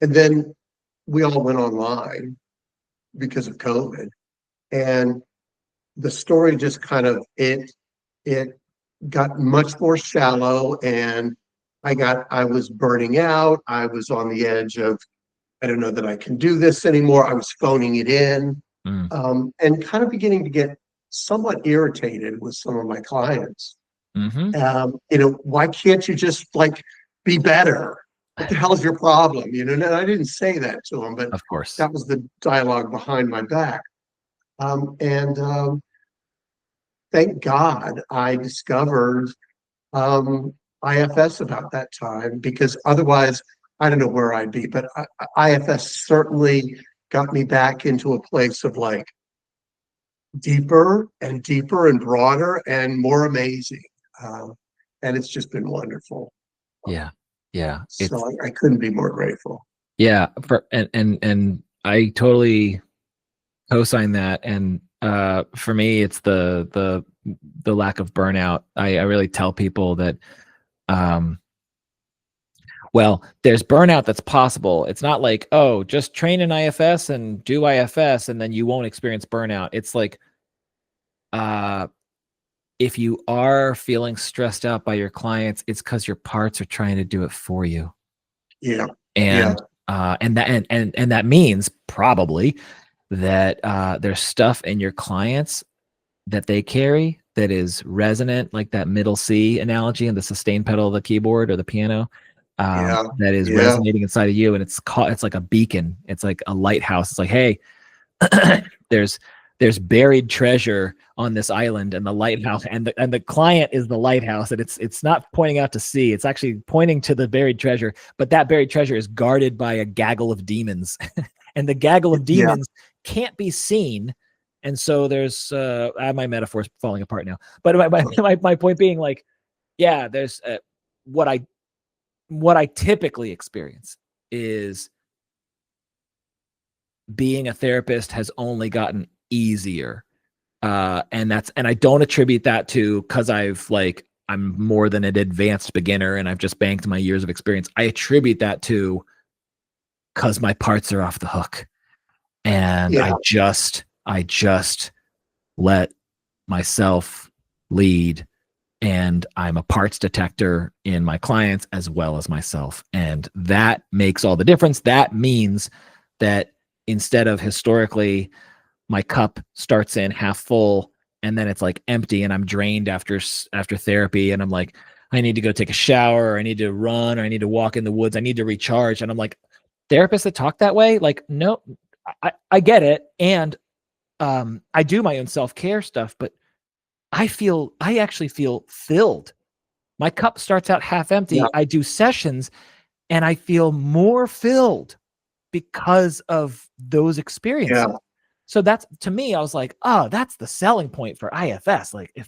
S2: and then we all went online because of COVID. And the story just kind of, it got much more shallow, and I was burning out. I was on the edge of, I don't know that I can do this anymore. I was phoning it in, and kind of beginning to get somewhat irritated with some of my clients. Why can't you just be better? What the hell is your problem? And I didn't say that to them, but
S1: of course
S2: that was the dialogue behind my back. Thank God I discovered IFS about that time, because otherwise I don't know where I'd be. But IFS certainly got me back into a place of deeper and deeper and broader and more amazing. And it's just been wonderful.
S1: Yeah.
S2: So I couldn't be more grateful.
S1: Yeah. And I totally co-sign that. And for me, it's the lack of burnout. I really tell people that, well, there's burnout that's possible. It's not like, oh, just train in IFS and do IFS and then you won't experience burnout. It's like, if you are feeling stressed out by your clients, it's because your parts are trying to do it for you.
S2: Yeah.
S1: And that means probably that there's stuff in your clients that they carry that is resonant, like that middle C analogy and the sustain pedal of the keyboard or the piano, that is resonating inside of you. And it's like a beacon. It's like a lighthouse. It's like, hey, there's buried treasure on this island, and the lighthouse and the client is the lighthouse, and it's not pointing out to sea. It's actually pointing to the buried treasure, but that buried treasure is guarded by a gaggle of demons, and the gaggle of demons can't be seen. And so there's my metaphor's falling apart now, but my point being, there's what I typically experience is being a therapist has only gotten easier. And I don't attribute that to because I'm more than an advanced beginner and I've just banked my years of experience. I attribute that to because my parts are off the hook, and I just let myself lead, and I'm a parts detector in my clients as well as myself. And that makes all the difference. That means that instead of historically my cup starts in half full and then it's empty and I'm drained after therapy, and I'm like, I need to go take a shower, or I need to run, or I need to walk in the woods, I need to recharge. And I'm like, therapists that talk that way, no, I get it. And I do my own self-care stuff, but I actually feel filled. My cup starts out half empty. I do sessions and I feel more filled because of those experiences.
S2: Yeah.
S1: So that's, to me, I was like, oh, that's the selling point for IFS. Like if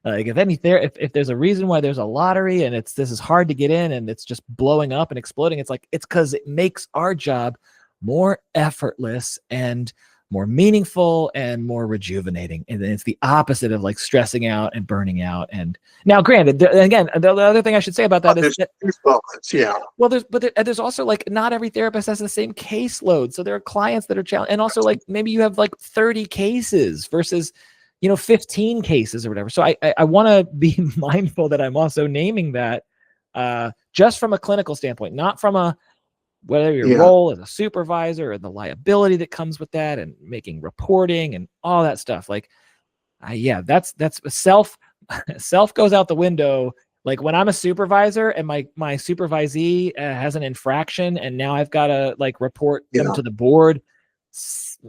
S1: if there's a reason why there's a lottery and this is hard to get in and it's just blowing up and exploding, it's because it makes our job more effortless and more meaningful and more rejuvenating. And it's the opposite of like stressing out and burning out. And now, granted, again, the other thing I should say about that is that, well, there's also like not every therapist has the same caseload. So there are clients that are challenged, and also like maybe you have like 30 cases versus 15 cases or whatever. So I want to be mindful that I'm also naming that just from a clinical standpoint, not from a whether your role as a supervisor or the liability that comes with that and making reporting and all that stuff. Like, that's self goes out the window. Like when I'm a supervisor and my supervisee has an infraction and now I've got to like report them to the board.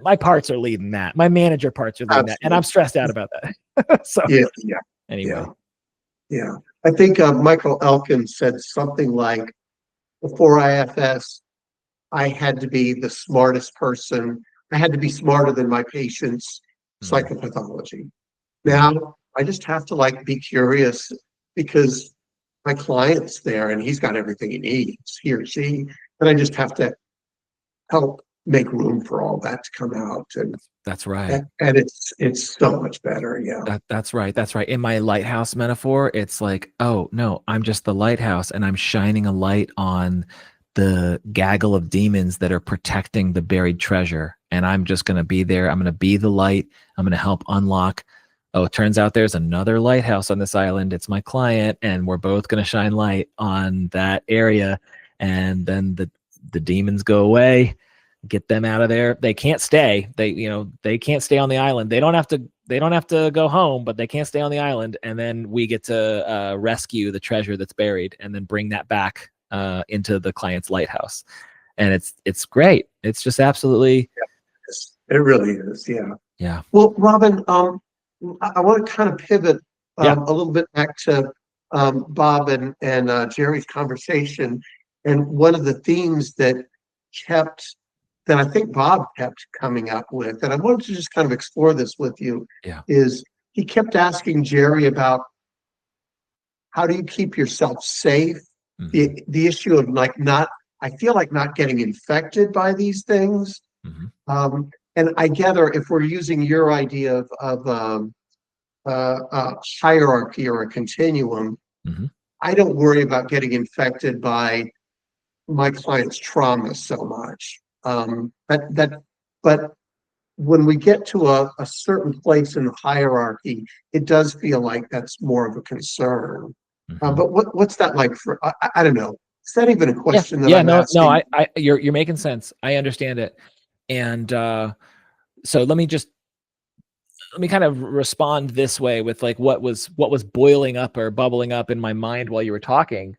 S1: My parts are leading that. My manager parts are leading that. And I'm stressed out about that. So anyway.
S2: Yeah. I think Michael Elkin said something like, before IFS, I had to be the smartest person. I had to be smarter than my patient's psychopathology. Now I just have to like be curious because my client's there and he's got everything he needs, he or she, and I just have to help make room for all that to come out. And
S1: that's right.
S2: And it's so much better. Yeah.
S1: That's right. That's right. In my lighthouse metaphor, it's like, oh no, I'm just the lighthouse and I'm shining a light on the gaggle of demons that are protecting the buried treasure. And I'm just going to be there. I'm going to be the light. I'm going to help unlock. Oh, it turns out there's another lighthouse on this island. It's my client. And we're both going to shine light on that area. And then the demons go away, get them out of there. They can't stay. They can't stay on the island. They don't have to go home, but they can't stay on the island. And then we get to rescue the treasure that's buried and then bring that back into the client's lighthouse. And it's great. It's just absolutely.
S2: It really is. Yeah.
S1: Yeah.
S2: Well, Robin, I want to kind of pivot a little bit back to Bob and Jerry's conversation. And one of the themes that I think Bob kept coming up with, and I wanted to just kind of explore this with you, is he kept asking Jerry about how do you keep yourself safe? The issue of like I feel like not getting infected by these things. And I gather if we're using your idea of hierarchy or a continuum, I don't worry about getting infected by my client's trauma so much. But when we get to a certain place in the hierarchy, it does feel like that's more of a concern. But what's that like for? I don't know. Is that even a question that I'm asking?
S1: No. You're making sense. I understand it. And so let me kind of respond this way with like what was boiling up or bubbling up in my mind while you were talking.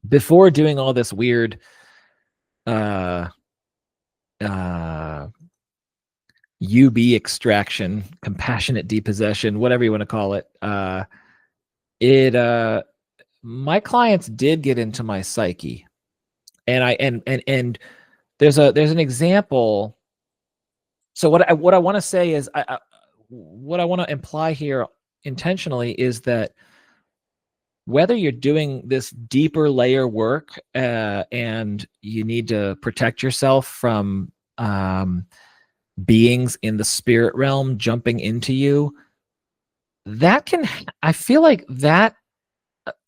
S1: Before doing all this weird UB extraction, compassionate depossession, whatever you want to call it, my clients did get into my psyche, and there's an example. So what I want to say is, what I want to imply here intentionally is that whether you're doing this deeper layer work and you need to protect yourself from beings in the spirit realm jumping into you, I feel like that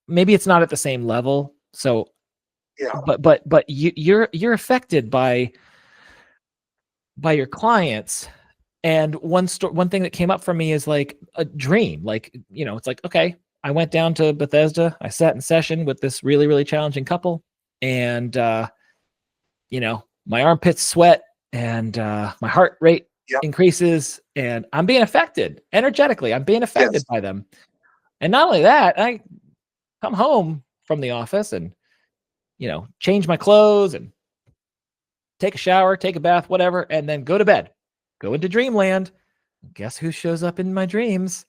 S1: maybe it's not at the same level. So, but you're affected by your clients. And one thing that came up for me is like a dream. Like, it's like, okay, I went down to Bethesda. I sat in session with this really, really challenging couple, and my armpits sweat and my heart rate increases, and I'm being affected energetically. I'm being affected by them. And not only that, I come home from the office and, change my clothes and take a shower, take a bath, whatever, and then go to bed, go into dreamland. guess who shows up in my dreams?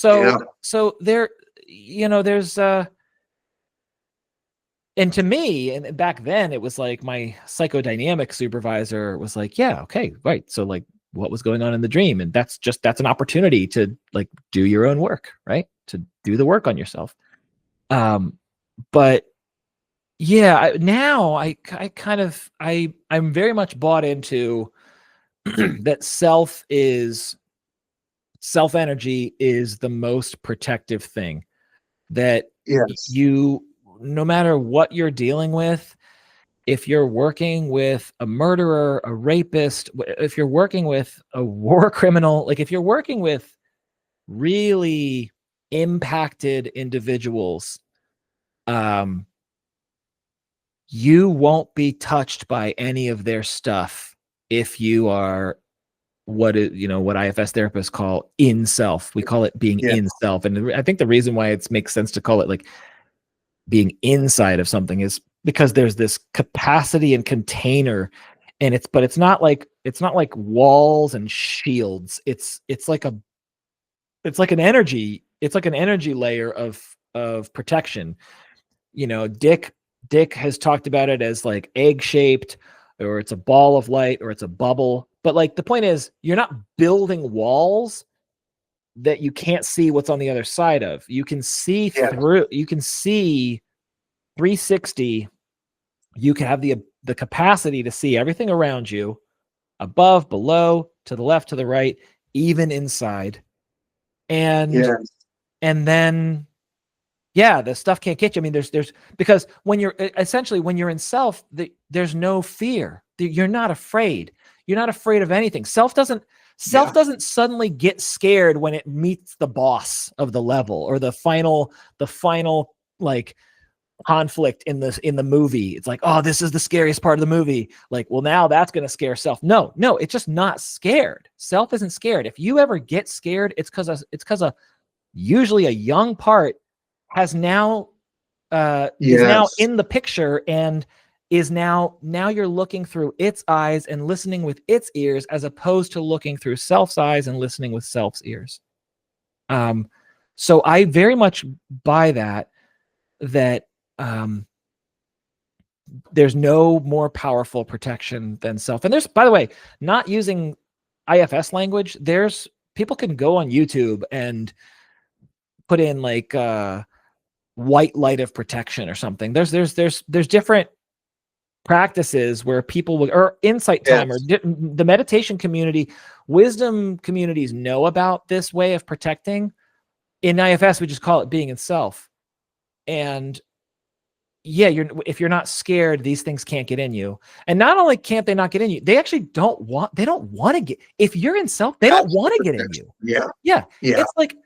S2: Yeah.
S1: So there, there's and to me, and back then it was like my psychodynamic supervisor was like, yeah, okay, right. So like what was going on in the dream? And that's an opportunity to like do your own work, right? To do the work on yourself. But yeah, I'm very much bought into that self energy is the most protective thing that
S2: Yes.
S1: no matter what you're dealing with, if you're working with a murderer, a rapist, if you're working with a war criminal, like if you're working with really impacted individuals, you won't be touched by any of their stuff if you are what IFS therapists call in self. We call it being
S2: Yes.
S1: in self. And I think the reason why it makes sense to call it like being inside of something is because there's this capacity and container, and it's not like walls and shields. It's like an energy layer of protection. Dick has talked about it as like egg shaped, or it's a ball of light, or it's a bubble. But like the point is, you're not building walls that you can't see what's on the other side of. You can see through. You can see 360. You can have the capacity to see everything around you, above, below, to the left, to the right, even inside. And then the stuff can't get you. I mean, there's because when you're in self, there's no fear. You're not afraid. You're not afraid of anything. Self doesn't suddenly get scared when it meets the boss of the level, or the final like conflict in the movie. It's like, oh, this is the scariest part of the movie. Like, well, now that's going to scare self. No, it's just not scared. Self isn't scared. If you ever get scared, it's because usually a young part is now in the picture, and is now you're looking through its eyes and listening with its ears, as opposed to looking through self's eyes and listening with self's ears. So I very much buy that there's no more powerful protection than self. And there's, by the way, not using IFS language, there's people can go on YouTube and put in like white light of protection or something. There's different practices where people will, or insight time, or the meditation community, wisdom communities know about this way of protecting. In IFS, we just call it being in self. And if you're not scared, these things can't get in you. And not only can't they not get in you, they actually don't want to get, if you're in self, they don't want to get in you. Yeah. It's like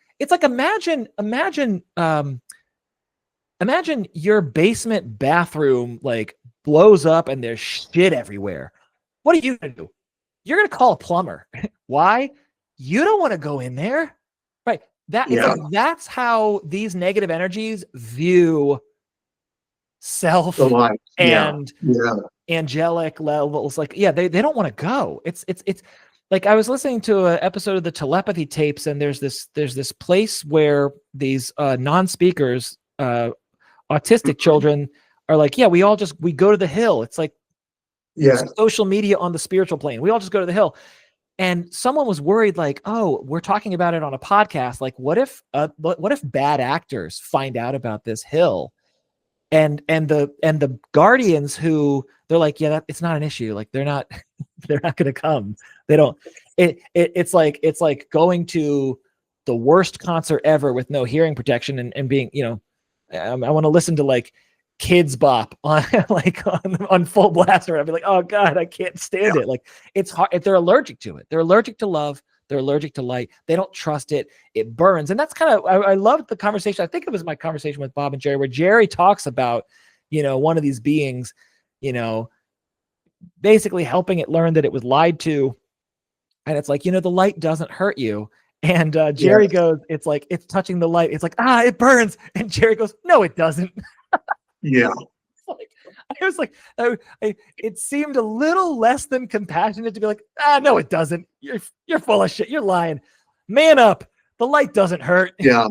S1: imagine your basement bathroom like blows up and there's shit everywhere. What are you gonna do? You're gonna call a plumber. Why? You don't want to go in there, right? That's how these negative energies view self and angelic levels. Like, they don't want to go. It's like, I was listening to an episode of the telepathy tapes, and there's this place where these non-speakers, autistic children are like, we go to the hill. It's like social media on the spiritual plane. We all just go to the hill. And someone was worried, like, oh, we're talking about it on a podcast. Like, what if bad actors find out about this hill? And the guardians, who they're like, it's not an issue. Like, they're not going to come. They don't. It's like going to the worst concert ever with no hearing protection and being, I want to listen to like Kids Bop on on full blast, or I'd be like, oh God, I can't stand it. Like, it's hard. If they're allergic to it, they're allergic to love. They're allergic to light. They don't trust it. It burns. And that's kind of, I loved the conversation. I think it was my conversation with Bob and Jerry, where Jerry talks about, one of these beings, basically helping it learn that it was lied to. And it's like, the light doesn't hurt you. And Jerry goes, it's like, it's touching the light. It's like, it burns. And Jerry goes, no, it doesn't. It seemed a little less than compassionate to be like, no, it doesn't. You're full of shit. You're lying. Man up. The light doesn't hurt.
S2: Yeah.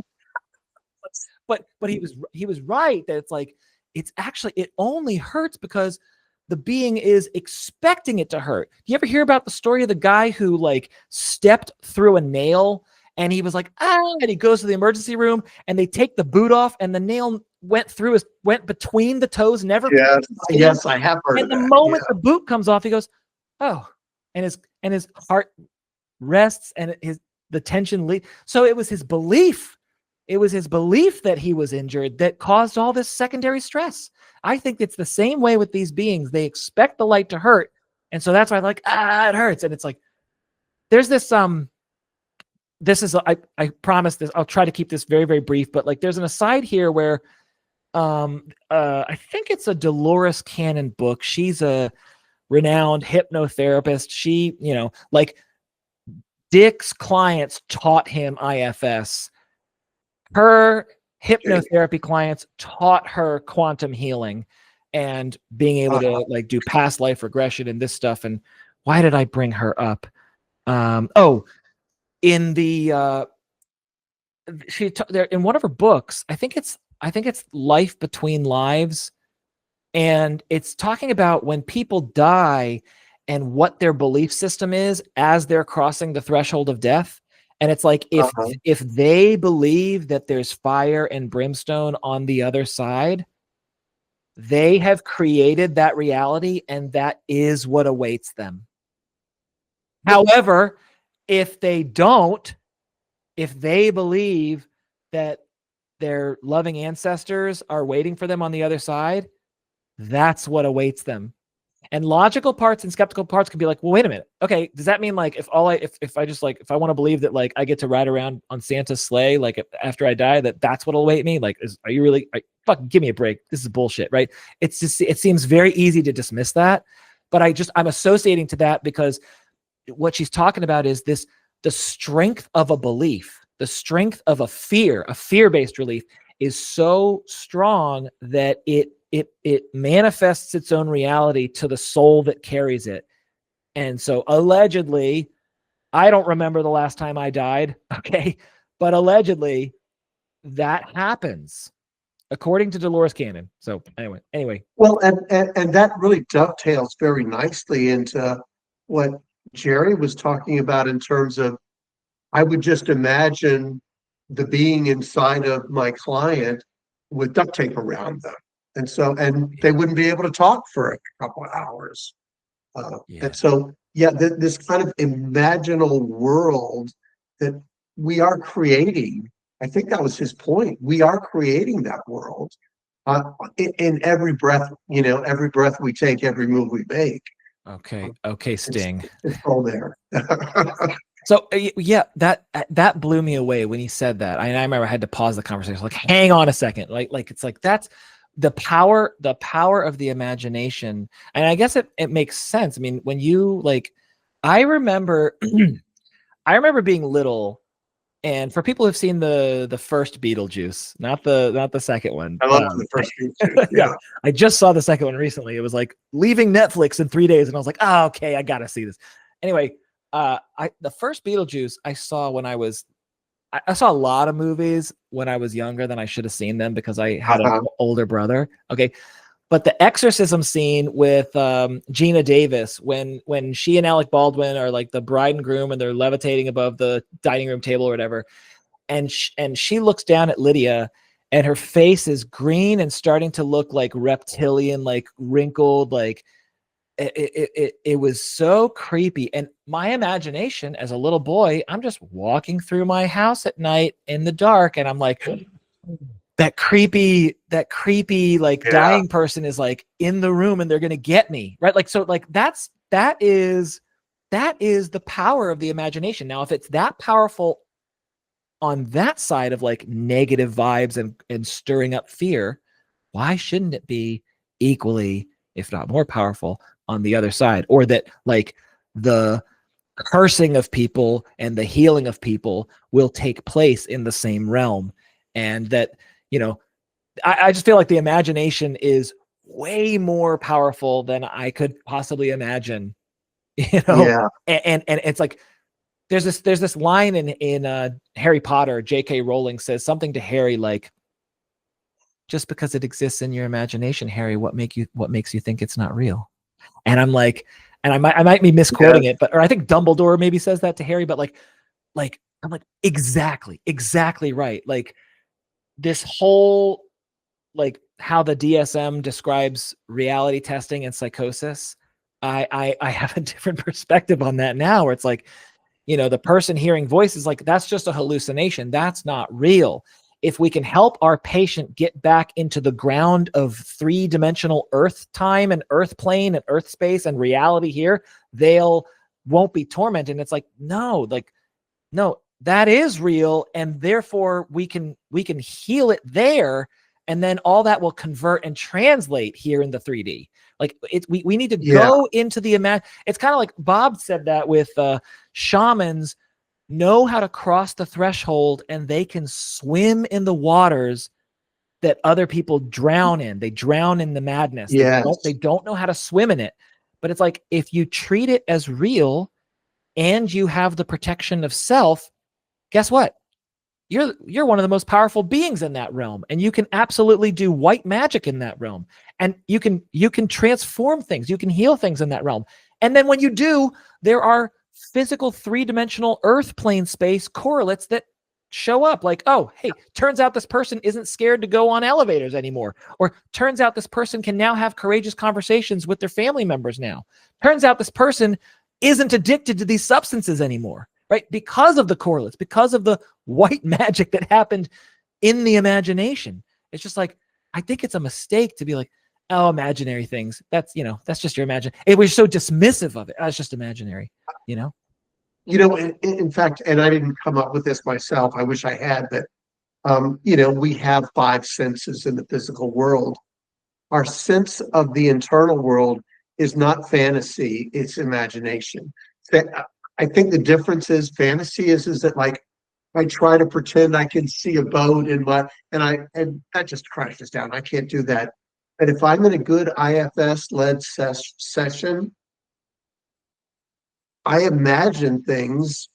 S1: But he was right that it's like, it only hurts because the being is expecting it to hurt. Do you ever hear about the story of the guy who like stepped through a nail and he was like, and he goes to the emergency room and they take the boot off and the nail went between the toes, never.
S2: Yes, I have heard of that.
S1: And the moment the boot comes off, he goes, oh, and his heart rests and the tension leaves. So it was his belief. It was his belief that he was injured that caused all this secondary stress. I think it's the same way with these beings. They expect the light to hurt. And so that's why like, it hurts. And it's like, there's this, I promise this, I'll try to keep this very, very brief, but like there's an aside here where, I think it's a Dolores Cannon book. She's a renowned hypnotherapist. She, like Dick's clients taught him IFS. Her hypnotherapy clients taught her quantum healing and being able to like do past life regression and this stuff. And why did I bring her up? In the in one of her books, I think it's Life Between Lives, and it's talking about when people die and what their belief system is as they're crossing the threshold of death. And it's like, if they believe that there's fire and brimstone on the other side, they have created that reality and that is what awaits them. However, if they don't, if they believe that their loving ancestors are waiting for them on the other side, that's what awaits them. And logical parts and skeptical parts can be like, well, wait a minute. Okay, does that mean like if I want to believe that like I get to ride around on Santa's sleigh like after I die, that's what'll await me? Like, are you really fucking give me a break? This is bullshit, right? It's just, it seems very easy to dismiss that, but I'm associating to that because what she's talking about is the strength of a belief, the strength of a fear-based belief is so strong that it manifests its own reality to the soul that carries it. And so allegedly, I don't remember the last time I died, okay? But allegedly, that happens, according to Dolores Cannon. So anyway.
S2: Well, and that really dovetails very nicely into what Jerry was talking about in terms of, I would just imagine the being inside of my client with duct tape around them. And they wouldn't be able to talk for a couple of hours. And so, this kind of imaginal world that we are creating, I think that was his point. We are creating that world in every breath, every breath we take, every move we make.
S1: Okay, Sting.
S2: It's all there.
S1: So that blew me away when he said that. I remember I had to pause the conversation. Like, hang on a second. Like it's like that's the power of the imagination. And I guess it makes sense. I mean, when you like, I remember being little, and for people who've seen the first Beetlejuice, not the second one.
S2: I love the first Beetlejuice. Yeah.
S1: I just saw the second one recently. It was like leaving Netflix in 3 days, and I was like, oh, okay, I gotta see this. Anyway, the first Beetlejuice I saw when I saw a lot of movies when I was younger than I should have seen them because I had an older brother. Okay. But the exorcism scene with Gina Davis, when she and Alec Baldwin are like the bride and groom and they're levitating above the dining room table or whatever. And she looks down at Lydia and her face is green and starting to look like reptilian, like wrinkled, like it was so creepy. And my imagination as a little boy, I'm just walking through my house at night in the dark and I'm like, that creepy like dying person is like in the room and they're going to get me. Right. Like, so like that is the power of the imagination. Now, if it's that powerful on that side of like negative vibes and stirring up fear, why shouldn't it be equally, if not more powerful on the other side? Or that like the cursing of people and the healing of people will take place in the same realm. And that, I just feel like the imagination is way more powerful than I could possibly imagine,
S2: Yeah.
S1: and it's like, there's this line in Harry Potter, J.K. Rowling says something to Harry like, just because it exists in your imagination, Harry, what makes you think it's not real? And I'm like, and I might be misquoting it, but, or I think Dumbledore maybe says that to Harry, but like I'm like, exactly right. Like this whole, like how the DSM describes reality testing and psychosis, I have a different perspective on that now, where it's like, the person hearing voices, like, that's just a hallucination. That's not real. If we can help our patient get back into the ground of 3-dimensional earth time and earth plane and earth space and reality here, won't be tormented. And it's like, no, that is real. And therefore we can heal it there. And then all that will convert and translate here in the 3D. Like we need to go into the it's kind of like Bob said that with shamans know how to cross the threshold, and they can swim in the waters that other people drown in. They drown in the madness.
S2: Yes.
S1: They don't know how to swim in it. But it's like, if you treat it as real and you have the protection of self, guess what? You're one of the most powerful beings in that realm, and you can absolutely do white magic in that realm. And you can transform things. You can heal things in that realm. And then when you do, there are physical 3-dimensional earth plane space correlates that show up, like, oh, hey, turns out this person isn't scared to go on elevators anymore. Or turns out this person can now have courageous conversations with their family members now. Turns out this person isn't addicted to these substances anymore, right? Because of the correlates, because of the white magic that happened in the imagination. It's just like, I think it's a mistake to be like, oh, imaginary things. That's just your imagination. We're so dismissive of it. It's just imaginary,
S2: In fact, and I didn't come up with this myself, I wish I had, that, we have 5 senses in the physical world. Our sense of the internal world is not fantasy, it's imagination. I think the difference is, fantasy is that, like, I try to pretend I can see a boat and that just crashes down. I can't do that. But if I'm in a good IFS-led session, I imagine things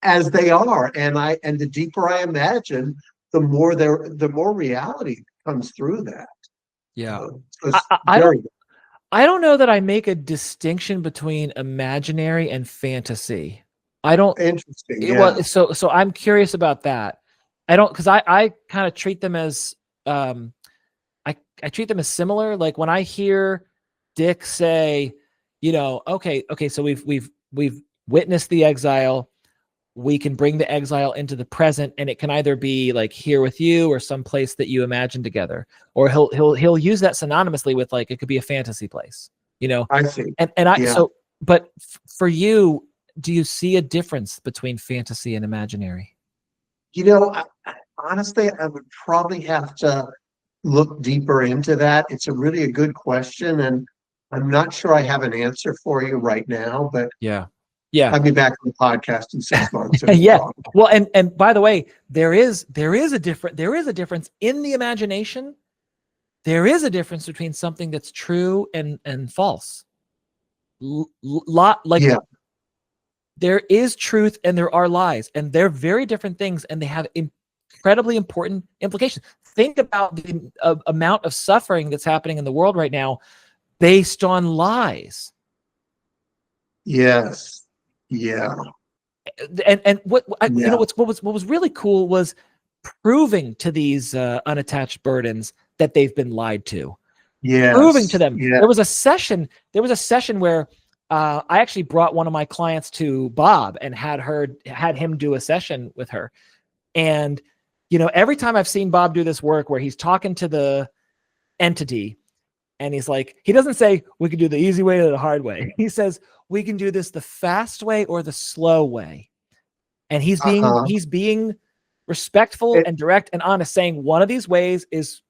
S2: as they are, and the deeper I imagine, the more reality comes through that.
S1: Yeah.
S2: So
S1: I don't know that I make a distinction between imaginary and fantasy. I don't.
S2: Interesting. Yeah.
S1: Well, so I'm curious about that. I don't, because I kind of treat them as I treat them as similar. Like when I hear Dick say, okay, so we've witnessed the exile. We can bring the exile into the present, and it can either be like here with you or some place that you imagine together, or he'll use that synonymously with, like, it could be a fantasy place,
S2: I see.
S1: But for you, do you see a difference between fantasy and imaginary?
S2: Honestly, I would probably have to look deeper into that. It's really a good question, and I'm not sure I have an answer for you right now, but
S1: Yeah.
S2: I'll be back on the podcast in 6 months.
S1: Yeah. Well, and by the way, there is a difference in the imagination. There is a difference between something that's true and false. There is truth and there are lies, and they're very different things, and they have incredibly important implications. Think about the amount of suffering that's happening in the world right now based on lies.
S2: Yes. Yeah.
S1: And what was really cool was proving to these unattached burdens that they've been lied to.
S2: Yes.
S1: Proving to them.
S2: Yeah.
S1: There was a session where I actually brought one of my clients to Bob and had him do a session with her. And every time I've seen Bob do this work where he's talking to the entity, and he's like, he doesn't say we can do the easy way or the hard way. He says we can do this the fast way or the slow way. And he's being respectful and direct and honest, saying one of these ways is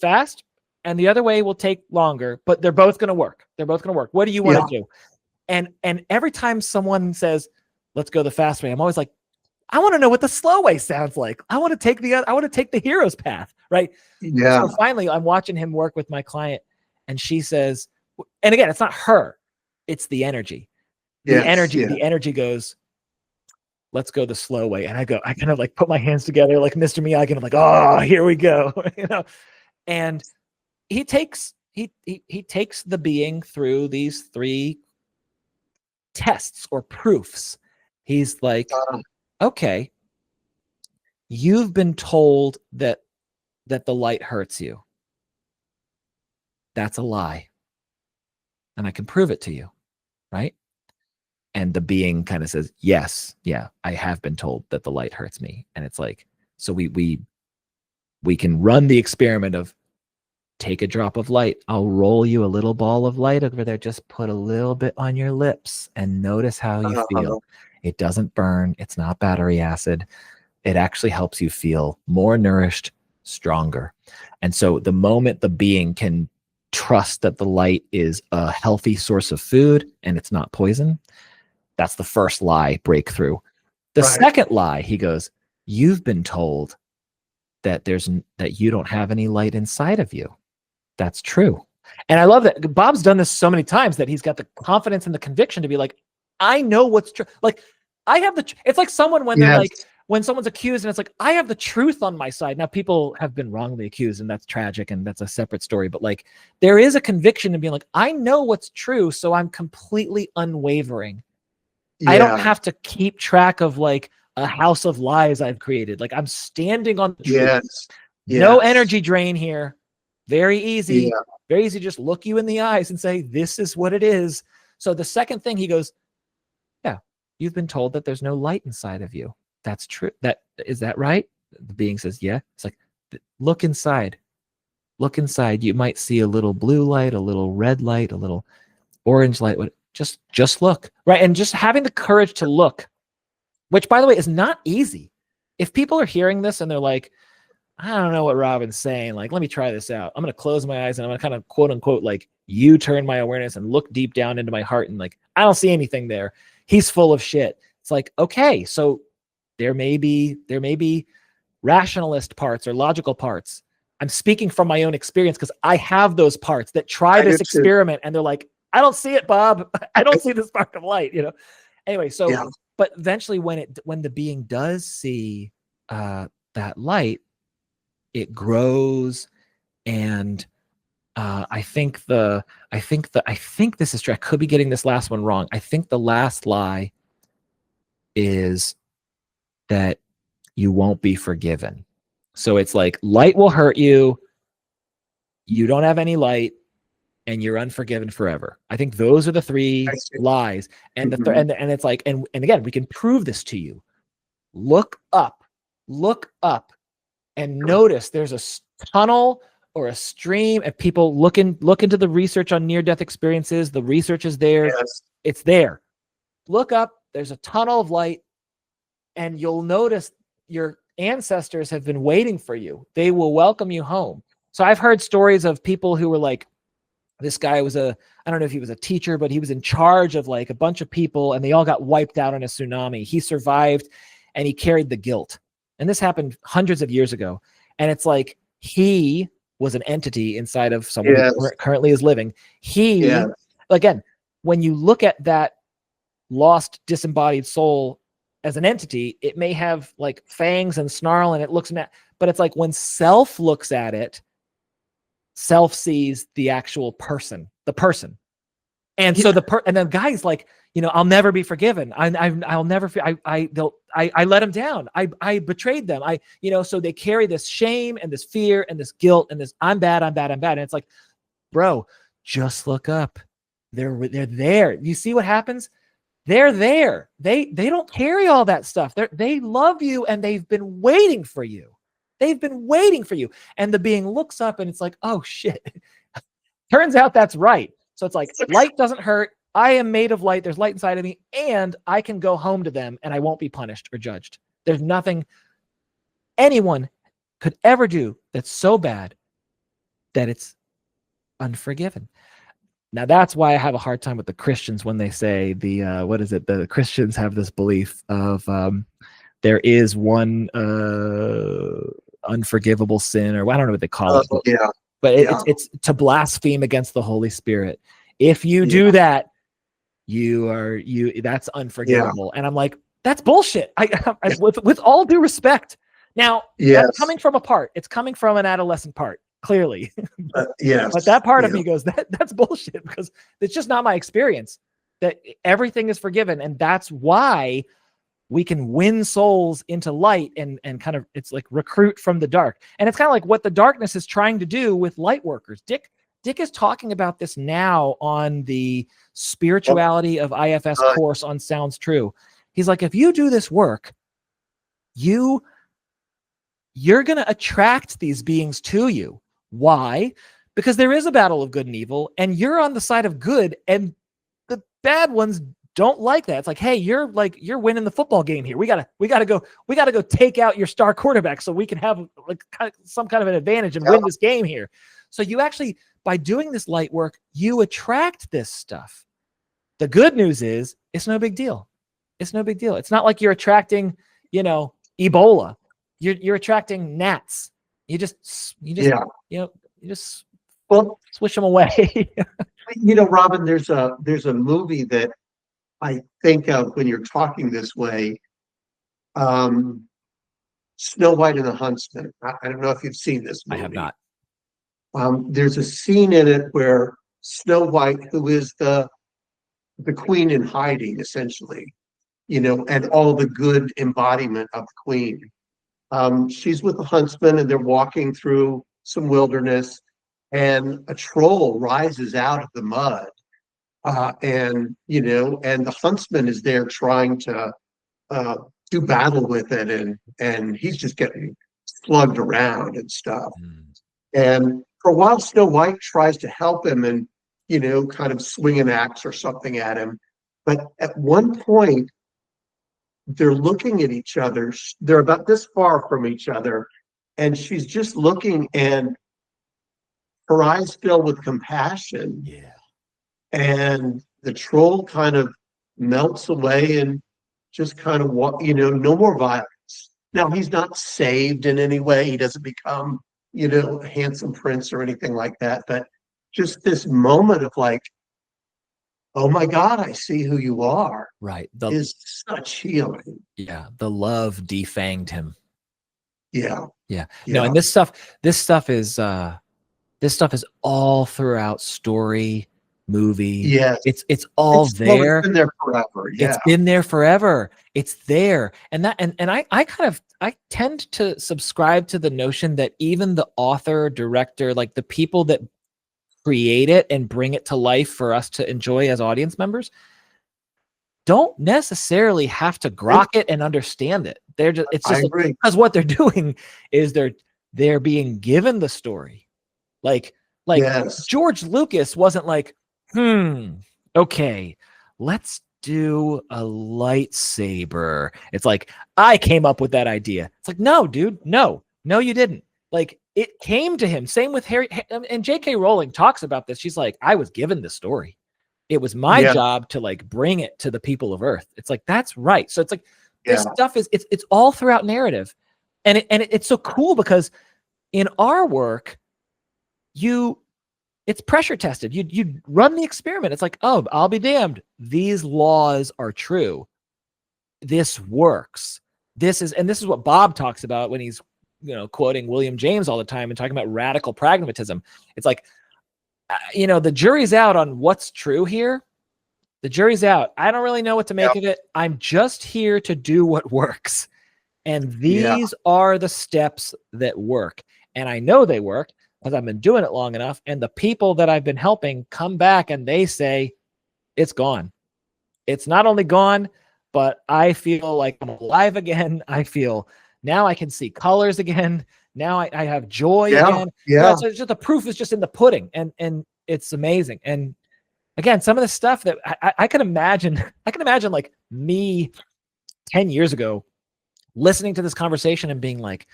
S1: fast and the other way will take longer, but they're both going to work. What do you want to do? And every time someone says, let's go the fast way, I'm always like, I want to know what the slow way sounds like. I want to take the hero's path, right?
S2: Yeah.
S1: So finally, I'm watching him work with my client, and she says, and again, it's not her, it's the energy. The energy goes, let's go the slow way. And I kind of like put my hands together like Mr. Miyagi, and I'm like, oh, here we go. And he takes the being through these 3 tests or proofs. He's like, okay, you've been told that the light hurts you. That's a lie. And I can prove it to you, right? And the being kind of says, yes, yeah, I have been told that the light hurts me. And it's like, so we can run the experiment of take a drop of light. I'll roll you a little ball of light over there. Just put a little bit on your lips and notice how you feel. It doesn't burn. It's not battery acid. It actually helps you feel more nourished, stronger. And so the moment the being can trust that the light is a healthy source of food and it's not poison, that's the first lie breakthrough. The second lie, he goes, you've been told that you don't have any light inside of you. That's true. And I love that Bob's done this so many times that he's got the confidence and the conviction to be like, I know what's true. Like I have it's like someone when they're like, when someone's accused and it's like, I have the truth on my side. Now people have been wrongly accused and that's tragic and that's a separate story. But like, there is a conviction in being like, I know what's true. So I'm completely unwavering. I don't have to keep track of like a house of lies I've created. Like I'm standing on the truth. No energy drain here. Very easy. Very easy to just look you in the eyes and say, this is what it is. So the second thing he goes, yeah, you've been told that there's no light inside of you. That's true. Is that right? The being says, yeah. It's like, look inside. Look inside. You might see a little blue light, a little red light, a little orange light. Just look. Right. And just having the courage to look, which by the way, is not easy. If people are hearing this and they're like, I don't know what Robin's saying. Like, let me try this out. I'm going to close my eyes and I'm going to kind of quote unquote, like turn my awareness and look deep down into my heart. And like, I don't see anything there. He's full of shit. It's like, okay, so there may be rationalist parts or logical parts. I'm speaking from my own experience because I have those parts that try this experiment and they're like, I don't see it, Bob. I don't see the spark of light, Anyway, so, but eventually when the being does see that light, it grows. And I think this is true. I could be getting this last one wrong. I think the last lie is that you won't be forgiven. So it's like light will hurt you. You don't have any light and you're unforgiven forever. I think those are the 3 lies. And and it's like, and again, we can prove this to you. Look up and notice there's a tunnel or a stream. If people look into the research on near-death experiences, the research is there. It's there. Look up, there's a tunnel of light, and you'll notice your ancestors have been waiting for you. They will welcome you home. So I've heard stories of people who were like, this guy I don't know if he was a teacher, but he was in charge of like a bunch of people and they all got wiped out in a tsunami. He survived and he carried the guilt. And this happened hundreds of years ago. And it's like, he was an entity inside of someone who currently is living. Again, when you look at that lost, disembodied soul as an entity, it may have like fangs and snarl and it looks mad, but it's like when self looks at it, self sees the actual person, the person. And so and then guy's like, I'll never be forgiven. I'll never, I let him down. I betrayed them. So they carry this shame and this fear and this guilt and this, I'm bad. And it's like, bro, just look up. They're there. You see what happens? They're there. They don't carry all that stuff. They love you and they've been waiting for you. They've been waiting for you. And the being looks up and it's like, oh shit. Turns out that's right. So it's like, light doesn't hurt. I am made of light. There's light inside of me and I can go home to them and I won't be punished or judged. There's nothing anyone could ever do that's so bad that it's unforgiven. Now that's why I have a hard time with the Christians when they say the Christians have this belief of there is one unforgivable sin, or I don't know what they call it.
S2: Yeah.
S1: But it's to blaspheme against the Holy Spirit. If you do that, that's unforgivable. And I'm like, that's bullshit. With all due respect. Now, that's coming from a part. It's coming from an adolescent part, clearly. But that part of me goes, that's bullshit, because it's just not my experience. That everything is forgiven, and that's why we can win souls into light and kind of, it's like recruit from the dark. And it's kind of like what the darkness is trying to do with light workers. Dick is talking about this now on the Spirituality of IFS course on Sounds True. He's like, if you do this work, you're going to attract these beings to you. Why? Because there is a battle of good and evil, and you're on the side of good, and the bad ones don't like that. It's like, hey, you're winning the football game here. We gotta go take out your star quarterback so we can have like some kind of an advantage and win this game here. So you actually, by doing this light work, you attract this stuff. The good news is it's no big deal. It's no big deal. It's not like you're attracting, Ebola. You're attracting gnats. You just swish them away.
S2: Robin, there's a movie that I think of when you're talking this way. Snow White and the Huntsman. I don't know if you've seen this movie.
S1: I have not.
S2: There's a scene in it where Snow White, who is the queen in hiding, essentially, and all the good embodiment of the queen. She's with the huntsman, and they're walking through some wilderness, and a troll rises out of the mud. And the huntsman is there trying to do battle with it, and he's just getting slugged around and stuff. And for a while, Snow White tries to help him and, kind of swing an axe or something at him. But at one point, they're looking at each other. They're about this far from each other, and she's just looking, and her eyes fill with compassion.
S1: Yeah.
S2: And the troll kind of melts away and just kind of no more violence. Now, he's not saved in any way. He doesn't become, a handsome prince or anything like that. But just this moment of like, oh my God, I see who you are.
S1: Right.
S2: Is such healing.
S1: Yeah. The love defanged him.
S2: Yeah.
S1: No, and this stuff is all throughout story, movie.
S2: Yes.
S1: It's all there.
S2: It's been there forever. Yeah.
S1: It's been there forever. It's there. And I tend to subscribe to the notion that even the author, director, like the people that create it and bring it to life for us to enjoy as audience members, don't necessarily have to grok it and understand it. It's just because what they're doing is they're being given the story. Like yes. George Lucas wasn't like, okay, let's do a lightsaber. It's like, I came up with that idea. It's like, no, dude, no, you didn't. Like, it came to him. Same with Harry, and J.K. Rowling talks about this. She's like, I was given the story. It was my job to like bring it to the people of Earth. It's like, that's right. So it's like, this stuff it's all throughout narrative. And it's so cool because in our work, it's pressure tested. You run the experiment. It's like, oh, I'll be damned. These laws are true. This works. This is what Bob talks about when he's, quoting William James all the time and talking about radical pragmatism. It's like, the jury's out on what's true here. The jury's out. I don't really know what to make of it. I'm just here to do what works. And these are the steps that work. And I know they work because I've been doing it long enough. And the people that I've been helping come back and they say, it's gone. It's not only gone, but I feel like I'm alive again. I feel now I can see colors again. Now I have joy again. Yeah. So it's just the proof is just in the pudding, and it's amazing. And again, some of the stuff that I can imagine like me 10 years ago listening to this conversation and being like,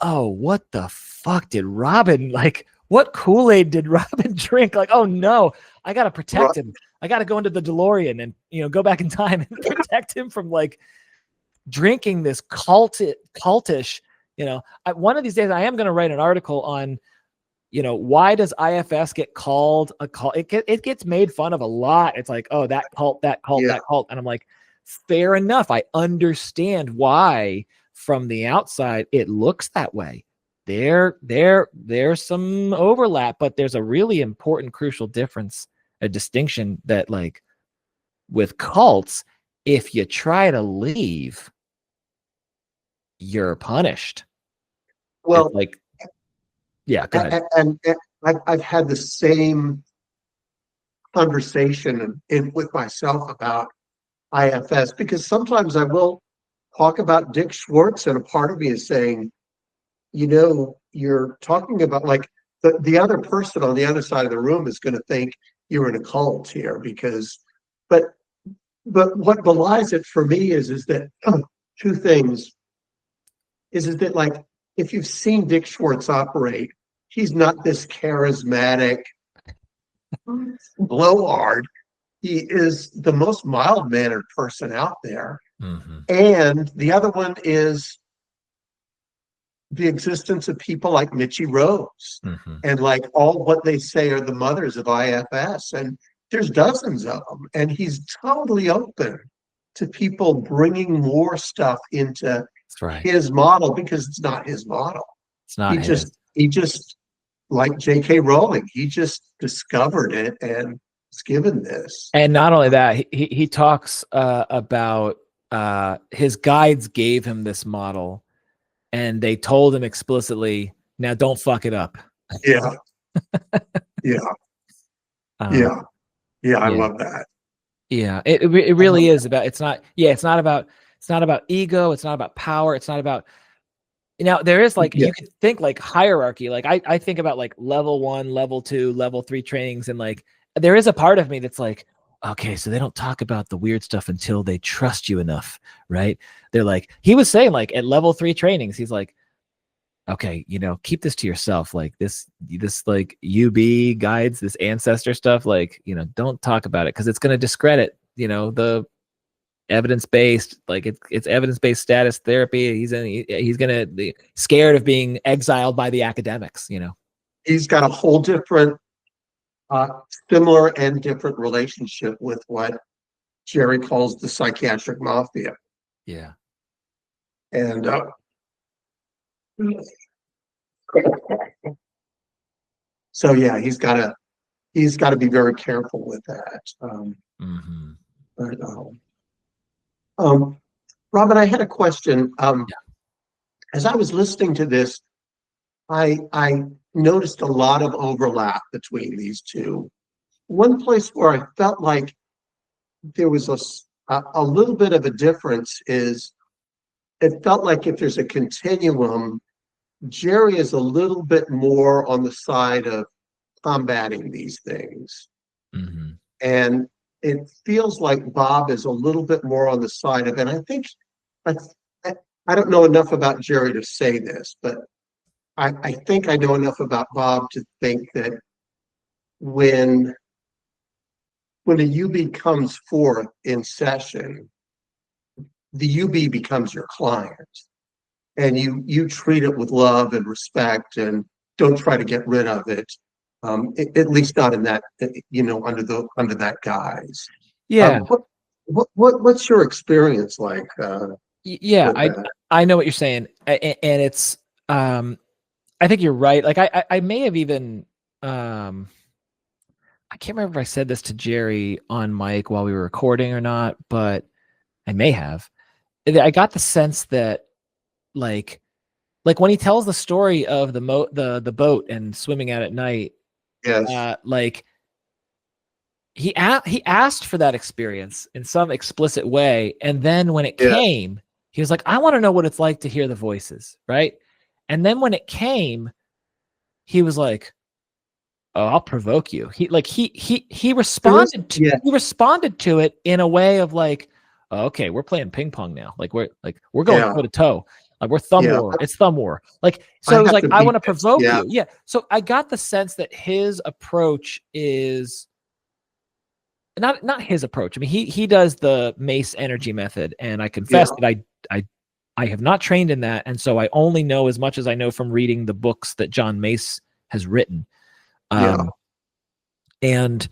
S1: oh, what the fuck did Robin, like, what Kool-Aid did Robin drink? Like, oh no, I got to protect him. I got to go into the DeLorean and, go back in time and protect him from like drinking this cultish, one of these days I am going to write an article on, why does IFS get called a cult? It gets made fun of a lot. It's like, oh, that cult, that cult. And I'm like, fair enough. I understand why from the outside it looks that way. There's some overlap, but there's a really important, crucial difference, a distinction that, like, with cults, if you try to leave, you're punished.
S2: Well,
S1: it's like, yeah, go ahead.
S2: And I've had the same conversation with myself about IFS, because sometimes I will talk about Dick Schwartz, and a part of me is saying, you're talking about, like, the other person on the other side of the room is going to think you're in a cult here, but what belies it for me is that two things is that, like, if you've seen Dick Schwartz operate, he's not this charismatic blowhard. He is the most mild-mannered person out there.
S1: Mm-hmm.
S2: And the other one is the existence of people like Mitchie Rose,
S1: Mm-hmm.
S2: and, like, all what they say are the mothers of IFS. And there's dozens of them. And he's totally open to people bringing more stuff into his model, because it's not his model.
S1: It's not
S2: he just, like J.K. Rowling, he just discovered it and was given this.
S1: And not only that, he talks about his guides gave him this model, and they told him explicitly, now don't fuck it up.
S2: Yeah. Yeah. I love that.
S1: Yeah, it really is about, it's not about ego, it's not about power, it's not about, there is, like, you could think, like, hierarchy. Like, I think about, like, level 1, level 2, level 3 trainings, and, like, there is a part of me that's like, okay, so they don't talk about the weird stuff until they trust you enough, right? They're like, he was saying, like, at level 3 trainings, he's like, okay, keep this to yourself. Like, this like UB guides, this ancestor stuff, like, don't talk about it, because it's going to discredit, the evidence-based, like, it's evidence-based status therapy. He's going to be scared of being exiled by the academics.
S2: He's got a whole different, similar and different relationship with what Jerry calls the psychiatric mafia.
S1: Yeah.
S2: And so, yeah, he's got to be very careful with that.
S1: Mm-hmm.
S2: But, Robin, I had a question. As I was listening to this, I noticed a lot of overlap between these two. One place where I felt like there was a little bit of a difference is, it felt like if there's a continuum, Jerry is a little bit more on the side of combating these things.
S1: Mm-hmm.
S2: And it feels like Bob is a little bit more on the side of, and I think, I don't know enough about Jerry to say this, but I think I know enough about Bob to think that when a UB comes forth in session, the UB becomes your client, and you treat it with love and respect, and don't try to get rid of it. At least not in that, under that guise.
S1: Yeah.
S2: What's your experience like?
S1: Yeah, I know what you're saying, and it's I think you're right. Like, I may have even I can't remember if I said this to Jerry on mic while we were recording or not, but I may have. I got the sense that, like when he tells the story of the boat and swimming out at night,
S2: Yes.
S1: like, he asked for that experience in some explicit way, and then when it came, he was like, I want to know what it's like to hear the voices, right? And then when it came, he was like, oh, I'll provoke you. He responded to it in a way of, like, oh, okay, we're playing ping pong now. Like, we're going toe to toe. Like, we're thumb war. It's thumb war. Like, so it was like, I want to provoke you. Yeah. So I got the sense that his approach is not his approach. I mean, he does the Mace energy method, and I confess that I have not trained in that, and so I only know as much as I know from reading the books that John Mace has written. And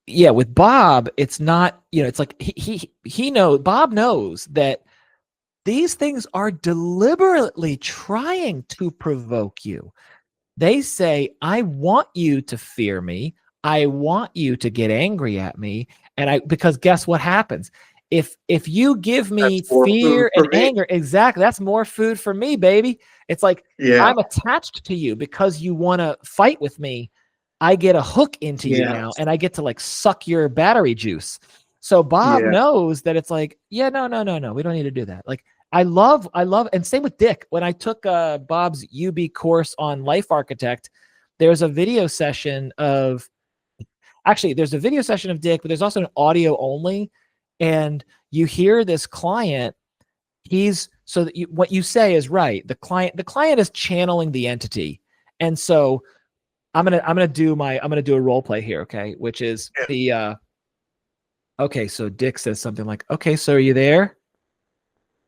S1: yeah, with Bob, it's not, it's like Bob knows that these things are deliberately trying to provoke you. They say, I want you to fear me. I want you to get angry at me. Because guess what happens? If you give me fear and anger, exactly, that's more food for me, baby. It's like, I'm attached to you because you want to fight with me. I get a hook into you now, and I get to like suck your battery juice. So Bob knows that it's like, no, we don't need to do that. Like, I love, and same with Dick. When I took Bob's UB course on Life Architect, there's a video session of Dick, but there's also an audio only. And you hear this client, what you say is right. The client is channeling the entity. And so I'm going to do a role play here. Okay. Which is okay. So Dick says something like, okay, so are you there?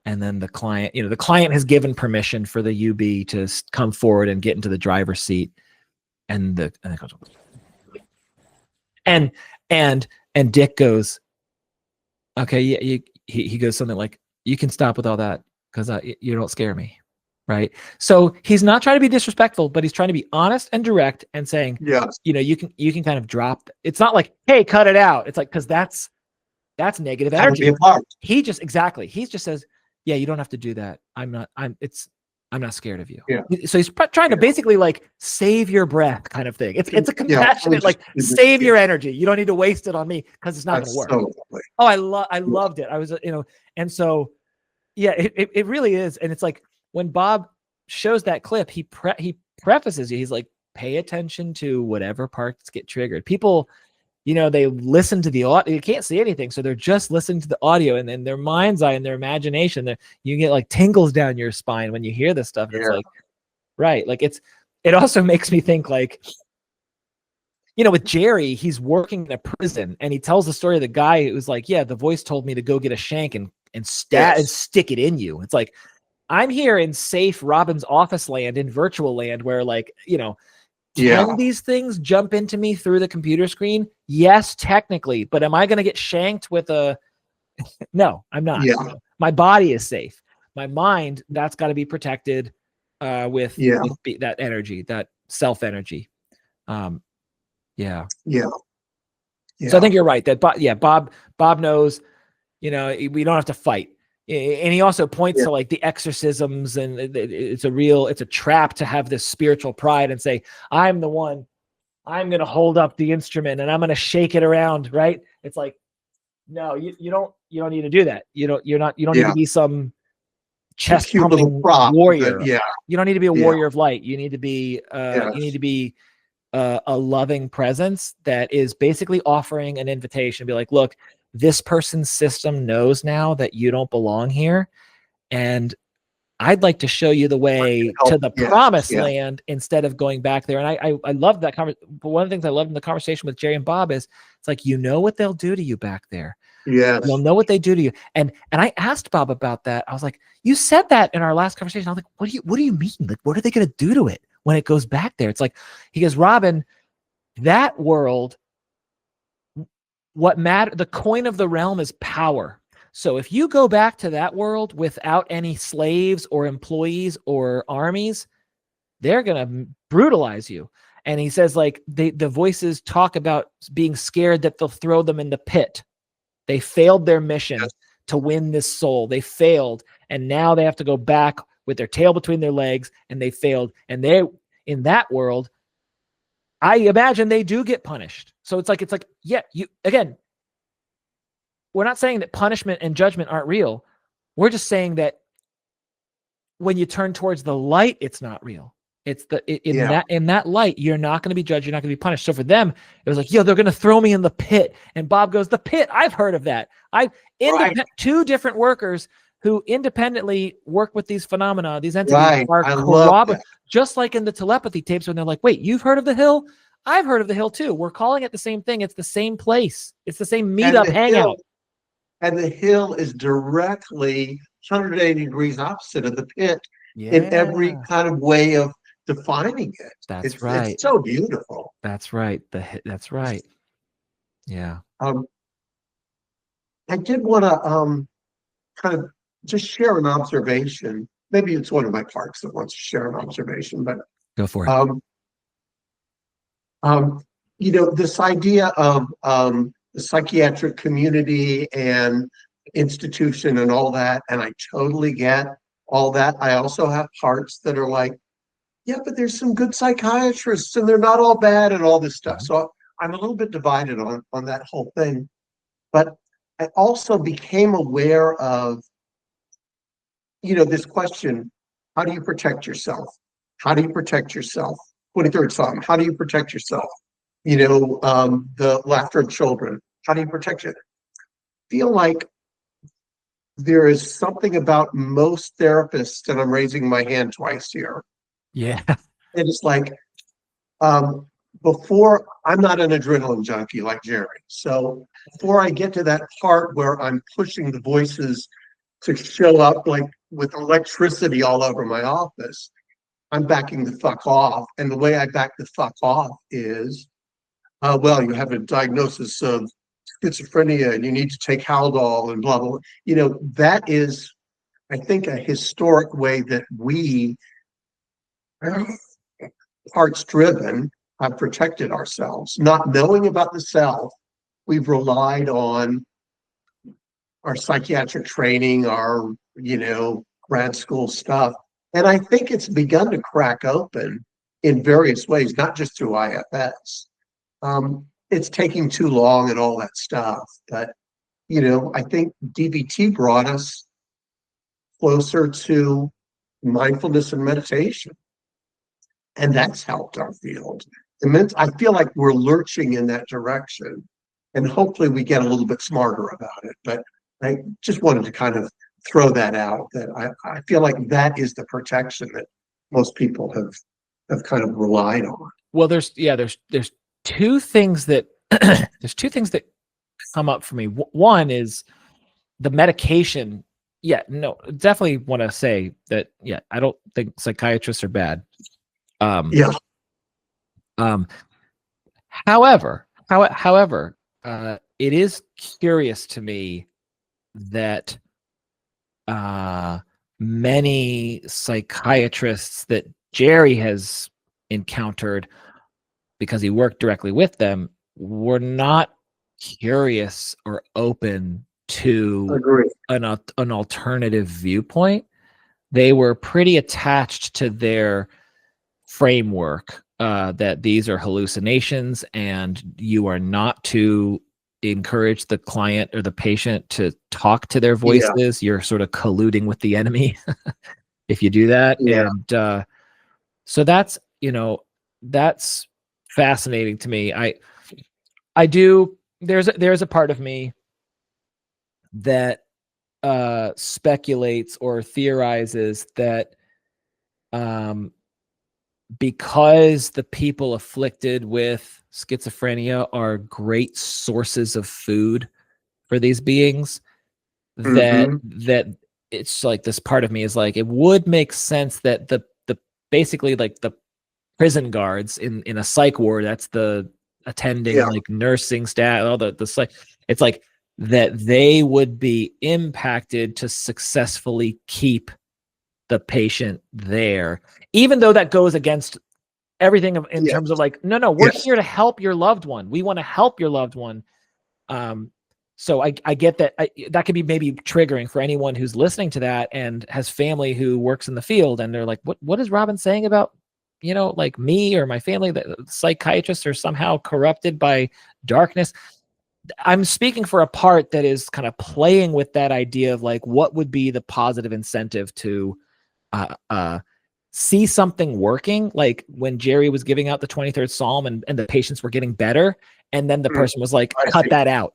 S1: And then the client has given permission for the UB to come forward and get into the driver's seat. And it goes, and Dick goes, okay, he goes something like, you can stop with all that because you don't scare me, right? So he's not trying to be disrespectful, but he's trying to be honest and direct and saying, you can kind of drop. It's not like, hey, cut it out. It's like, because that's negative energy. He just says, yeah, you don't have to do that. I'm not scared of you. Yeah. So he's trying to basically like save your breath kind of thing. It's a compassionate, like save your energy. You don't need to waste it on me because it's not going to work. So I loved it. I was, and so, yeah, it really is. And it's like when Bob shows that clip, he prefaces you. He's like, pay attention to whatever parts get triggered. People, they listen to the audio. You can't see anything, so they're just listening to the audio, and then their mind's eye and their imagination. You get like tingles down your spine when you hear this stuff. It's like, right? Like it also makes me think like, with Jerry, he's working in a prison, and he tells the story of the guy who's like, yeah, the voice told me to go get a shank and stick it in you. It's like, I'm here in safe Robin's office land, in virtual land, where like, can these things jump into me through the computer screen? Yes, technically, but am I going to get shanked with a? No, I'm not. Yeah. My body is safe. My mind, that's got to be protected with that energy, that self energy. So I think you're right that, Bob knows. We don't have to fight. And he also points to like the exorcisms, and it's a trap to have this spiritual pride and say, I'm the one, I'm going to hold up the instrument and I'm going to shake it around. Right. It's like, no, you don't need to do that. You don't need to be some chest pumping warrior. You don't need to be a warrior of light. You need to be, a loving presence that is basically offering an invitation, be like, look, this person's system knows now that you don't belong here, and I'd like to show you the way to the promised land instead of going back there. And I love that conversation. But one of the things I loved in the conversation with Jerry and Bob is it's like, what they'll do to you back there. Yes. You'll know what they do to you. And I asked Bob about that. I was like, you said that in our last conversation. I was like, what do you mean? Like, what are they going to do to it when it goes back there? It's like, he goes, Robin, that world, what matter, the coin of the realm is power. So if you go back to that world without any slaves or employees or armies, they're going to brutalize you. And he says, like, the voices talk about being scared that they'll throw them in the pit. They failed their mission to win this soul. They failed. And now they have to go back with their tail between their legs, and they failed. And they, in that world, I imagine they do get punished. So it's like, again, we're not saying that punishment and judgment aren't real. We're just saying that when you turn towards the light, it's not real. It's in that light, you're not going to be judged. You're not going to be punished. So for them, it was like, they're going to throw me in the pit. And Bob goes, the pit, I've heard of that. Two different workers who independently work with these phenomena, these entities are corroborating, just like in the telepathy tapes when they're like, wait, you've heard of the hill? I've heard of the hill too. We're calling it the same thing. It's the same place. It's the same meetup, hangout.
S2: and the hill is directly 180 degrees opposite of the pit in every
S1: Yeah.
S2: kind of way of defining it.
S1: That's
S2: It's
S1: right.
S2: so beautiful.
S1: That's right. That's right. Yeah.
S2: Um, I did want to kind of just share an observation. Maybe it's one of my parts that wants to share an observation, but
S1: Go for it.
S2: um, um, this idea of the psychiatric community and institution and all that, and I totally get all that. I also have parts that are like, yeah, but there's some good psychiatrists and they're not all bad and all this stuff.
S1: Mhm.
S2: So I'm a little bit divided on that whole thing. But I also became aware of, this question, how do you protect yourself? How do you protect yourself? 23rd Psalm, how do you protect yourself? The laughter of children, how do you protect it? Feel like there is something about most therapists, and I'm raising my hand twice here.
S1: Yeah.
S2: It is like, um, before, I'm not an adrenaline junkie like Jerry. So before I get to that part where I'm pushing the voices to show up like with electricity all over my office, I'm backing the fuck off. And the way I back the fuck off is, well, you have a diagnosis of schizophrenia and you need to take Haldol and blah, blah, blah. That is, I think, a historic way that we, parts driven, have protected ourselves. Not knowing about the self, we've relied on our psychiatric training, our, grad school stuff. And I think it's begun to crack open in various ways, not just through IFS. It's taking too long and all that stuff. But, I think DBT brought us closer to mindfulness and meditation. And that's helped our field. I feel like we're lurching in that direction. And hopefully we get a little bit smarter about it. But I just wanted to kind of throw that out, that I feel like that is the protection that most people have kind of relied on.
S1: Well, there's two things that there's two things that come up for me. One is the medication. Yeah, no, definitely want to say that. Yeah, I don't think psychiatrists are bad.
S2: Yeah.
S1: However, it is curious to me that many psychiatrists that Jerry has encountered, because he worked directly with them, were not curious or open to
S2: Agree.
S1: an alternative viewpoint. They were pretty attached to their framework, that these are hallucinations and you are not to encourage the client or the patient to talk to their voices. You're sort of colluding with the enemy if you do that.
S2: Yeah.
S1: And so that's fascinating to me. I do, there's a part of me that speculates or theorizes that because the people afflicted with schizophrenia are great sources of food for these beings, that it's like, this part of me is like, it would make sense that the basically like the prison guards in a psych ward, that's the attending, like nursing staff, all the psych, it's like that they would be impacted to successfully keep the patient there, even though that goes against everything in terms of like, no, we're here to help your loved one. We want to help your loved one. So I get that. That could be maybe triggering for anyone who's listening to that and has family who works in the field, and they're like, what is Robin saying about, like me or my family, that psychiatrists are somehow corrupted by darkness? I'm speaking for a part that is kind of playing with that idea of like, what would be the positive incentive to see something working, like when Jerry was giving out the 23rd Psalm and the patients were getting better, and then the person was like, cut that out.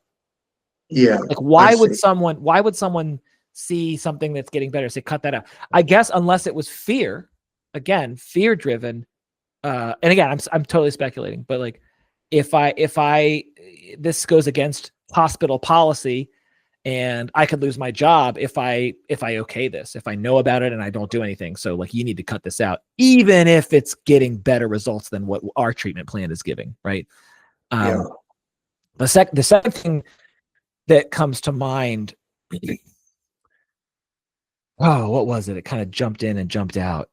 S2: Yeah.
S1: Like, why would someone see something that's getting better, say, cut that out? I guess unless it was fear, again, fear driven. And again, I'm totally speculating, but like, if this goes against hospital policy, and I could lose my job if I okay this, if I know about it and I don't do anything. So like, you need to cut this out, even if it's getting better results than what our treatment plan is giving, right?
S2: Yeah.
S1: The second thing that comes to mind, oh, what was it? It kind of jumped in and jumped out.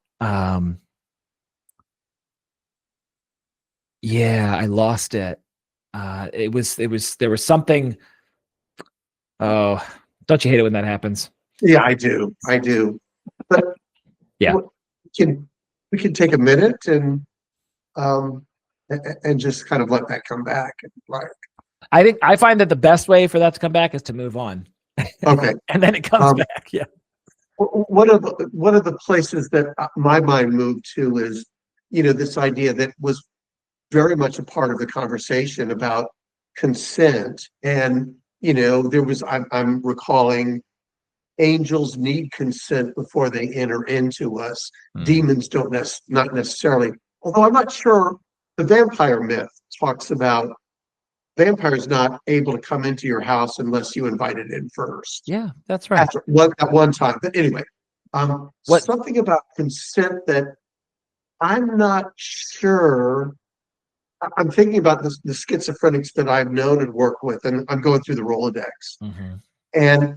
S1: Yeah, I lost it. There was something. Oh, don't you hate it when that happens?
S2: Yeah, I do. But
S1: Yeah.
S2: we can take a minute and just kind of let that come back. Like,
S1: I find that the best way for that to come back is to move on.
S2: okay.
S1: And then it comes back. Yeah.
S2: One of the places that my mind moved to is, this idea that was very much a part of the conversation about consent. And, I'm recalling, angels need consent before they enter into us. Demons don't not necessarily, although I'm not sure the vampire myth talks about vampires not able to come into your house unless you invite it in first.
S1: Yeah, that's right.
S2: At one time. But anyway, something about consent that I'm not sure. I'm thinking about the schizophrenics that I've known and worked with, and I'm going through the Rolodex.
S1: Mm-hmm.
S2: And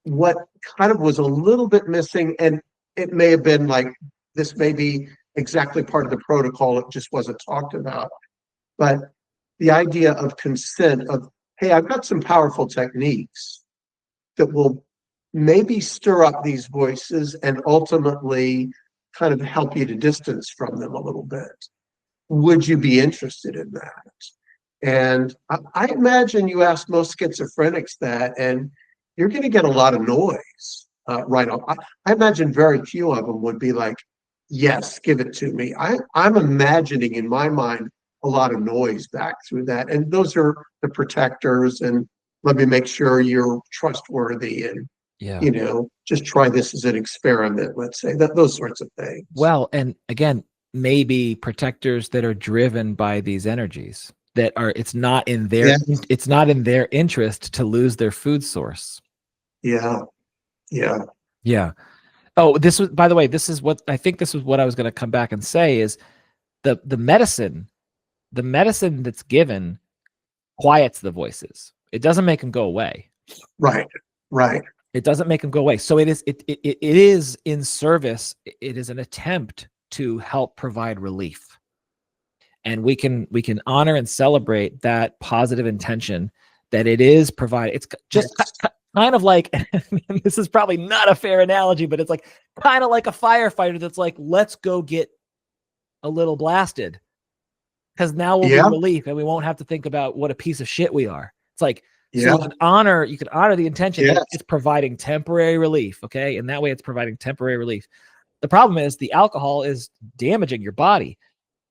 S2: what kind of was a little bit missing, and it may have been like, this may be exactly part of the protocol, it just wasn't talked about. But the idea of consent, of, hey, I've got some powerful techniques that will maybe stir up these voices and ultimately kind of help you to distance from them a little bit. Would you be interested in that? And I imagine you ask most schizophrenics that, and you're going to get a lot of noise right off. I imagine very few of them would be like, yes, give it to me. I'm imagining in my mind a lot of noise back through that. And those are the protectors, and let me make sure you're trustworthy, and, just try this as an experiment, let's say, those sorts of things.
S1: Well, and again, maybe protectors that are driven by these energies that are, it's not in their interest to lose their food source.
S2: Yeah.
S1: Oh, by the way, this is what I was going to come back and say is the medicine that's given quiets the voices. It doesn't make them go away.
S2: Right.
S1: It doesn't make them go away. So it is in service. It is an attempt to help provide relief. And we can honor and celebrate that positive intention that it is provided. It's just kind of like, this is probably not a fair analogy, but it's like kind of like a firefighter that's like, let's go get a little blasted, because now we'll be relief and we won't have to think about what a piece of shit we are. It's like, so you can honor the intention.
S2: Yes.
S1: It's providing temporary relief. Okay. And that way it's providing temporary relief. The problem is the alcohol is damaging your body.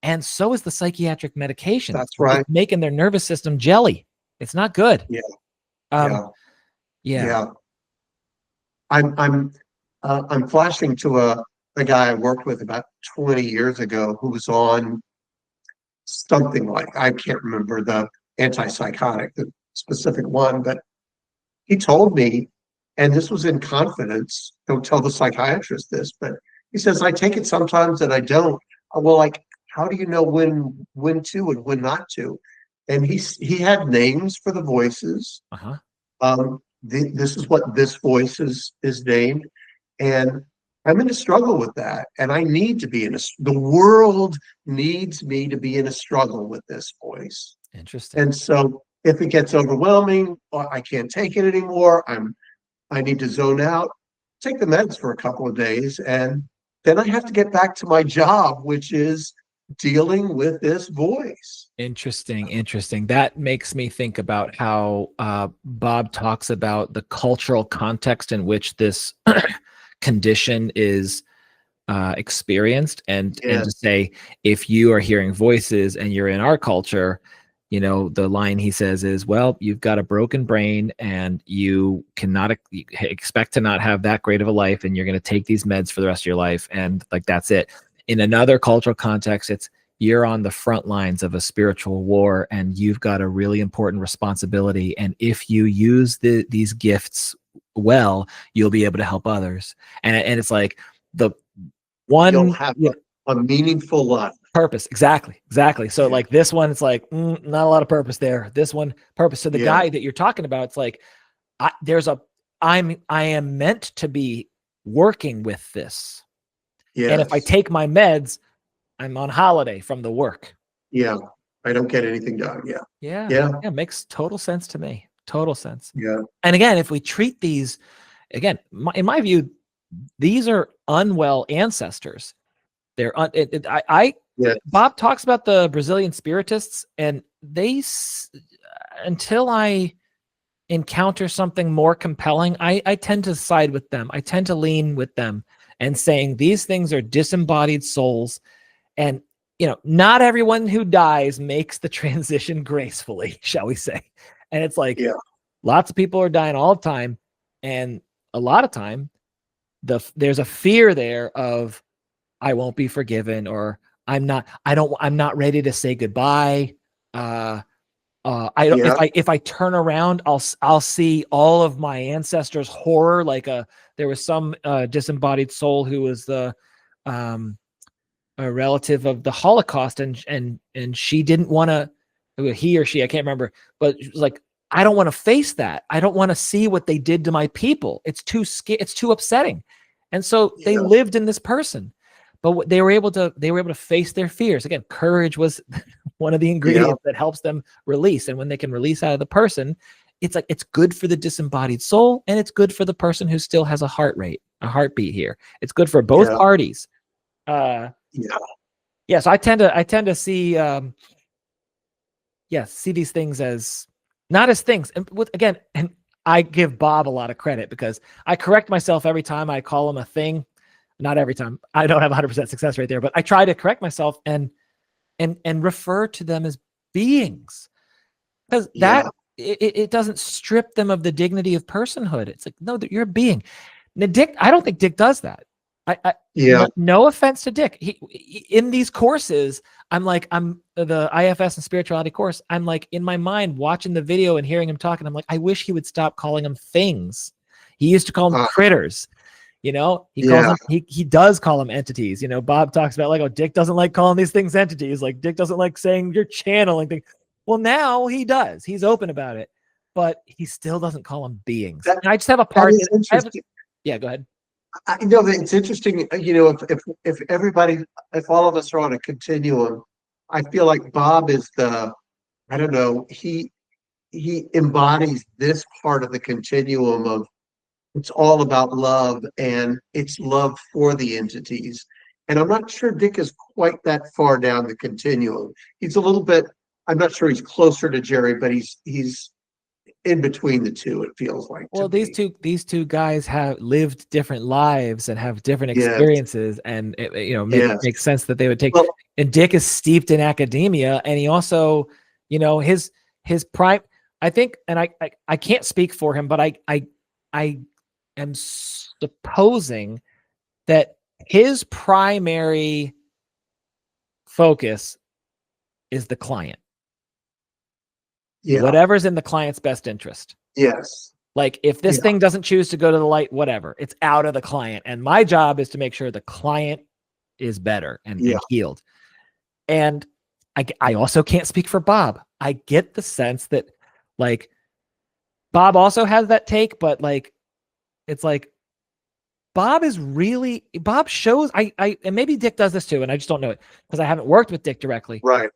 S1: And so is the psychiatric medication.
S2: That's right.
S1: It's making their nervous system jelly. It's not good.
S2: Yeah. I'm flashing to a guy I worked with about 20 years ago who was on something like, I can't remember the antipsychotic, the specific one, but he told me, and this was in confidence, don't tell the psychiatrist this, but he says, I take it sometimes and I don't. Well, like, how do you know when to and when not to? And he had names for the voices. This is what this voice is named. And I'm in a struggle with that. And I need to be the world needs me to be in a struggle with this voice.
S1: Interesting.
S2: And so if it gets overwhelming, or I can't take it anymore, I need to zone out, take the meds for a couple of days, and then I have to get back to my job, which is dealing with this voice.
S1: Interesting. That makes me think about how Bob talks about the cultural context in which this condition is experienced, and to say, if you are hearing voices and you're in our culture, the line he says is, well, you've got a broken brain and you cannot expect to not have that great of a life, and you're going to take these meds for the rest of your life, and like, that's it. In another cultural context, it's, you're on the front lines of a spiritual war, and you've got a really important responsibility. And if you use these gifts well, you'll be able to help others. And it's like the
S2: You'll
S1: one,
S2: have a meaningful life.
S1: purpose. Exactly. So
S2: Yeah.
S1: like this one, it's like not a lot of purpose there. This one, purpose. So the
S2: Yeah.
S1: guy that you're talking about, it's like I am meant to be working with this.
S2: Yes.
S1: And if I take my meds, I'm on holiday from the work.
S2: Yeah. I don't get anything done. Yeah.
S1: Makes total sense to me. Total sense.
S2: Yeah.
S1: And again, if we treat these, again, in my view, these are unwell ancestors. They're
S2: Yes.
S1: Bob talks about the Brazilian spiritists, and until I encounter something more compelling, I tend to side with them. I tend to lean with them and saying these things are disembodied souls. And, not everyone who dies makes the transition gracefully, shall we say. And it's like, lots of people are dying all the time. And a lot of time, there's a fear there of, I won't be forgiven, or I'm not ready to say goodbye. If I turn around, I'll see all of my ancestors' horror. Like there was some disembodied soul who was a relative of the Holocaust, and she didn't want to, he or she, I can't remember, but she was like, I don't want to face that. I don't want to see what they did to my people. It's too upsetting. And so they lived in this person, but they were able to face their fears. Again, courage was one of the ingredients that helps them release. And when they can release out of the person, it's like, it's good for the disembodied soul, and it's good for the person who still has a heartbeat here. It's good for both parties. So I tend to see, see these things as not as things. And and I give Bob a lot of credit because I correct myself every time I call him a thing. Not every time. I don't have 100% success right there, but I try to correct myself and refer to them as beings, because it doesn't strip them of the dignity of personhood. It's like, no, you're a being. Now, Dick, I don't think Dick does that. No offense to Dick. He in these courses, I'm the IFS and spirituality course. I'm like in my mind watching the video and hearing him talk, and I'm like, I wish he would stop calling them things. He used to call them critters. He calls them, he does call them entities. Bob talks about like, oh, Dick doesn't like calling these things entities. Like Dick doesn't like saying you're channeling things. Well, now he does. He's open about it, but he still doesn't call them beings. And I just have a part. Yeah, go ahead.
S2: I know that it's interesting. If everybody, if all of us are on a continuum, I feel like Bob is I don't know, he embodies this part of the continuum of, it's all about love, and it's love for the entities. And I'm not sure Dick is quite that far down the continuum. He's a little bit, I'm not sure he's closer to Jerry, but he's in between the two, it feels like.
S1: Well, these two guys have lived different lives and have different experiences, and it makes sense that they would take. Well, and Dick is steeped in academia, and he also, his prime. I think, and I can't speak for him, but I am supposing that his primary focus is the client. Whatever's in the client's best interest.
S2: Yes.
S1: Like if this thing doesn't choose to go to the light, whatever, it's out of the client. And my job is to make sure the client is better and healed. And I also can't speak for Bob. I get the sense that like Bob also has that take, but like, it's like Bob shows, and maybe Dick does this too, and I just don't know it because I haven't worked with Dick directly.
S2: Right.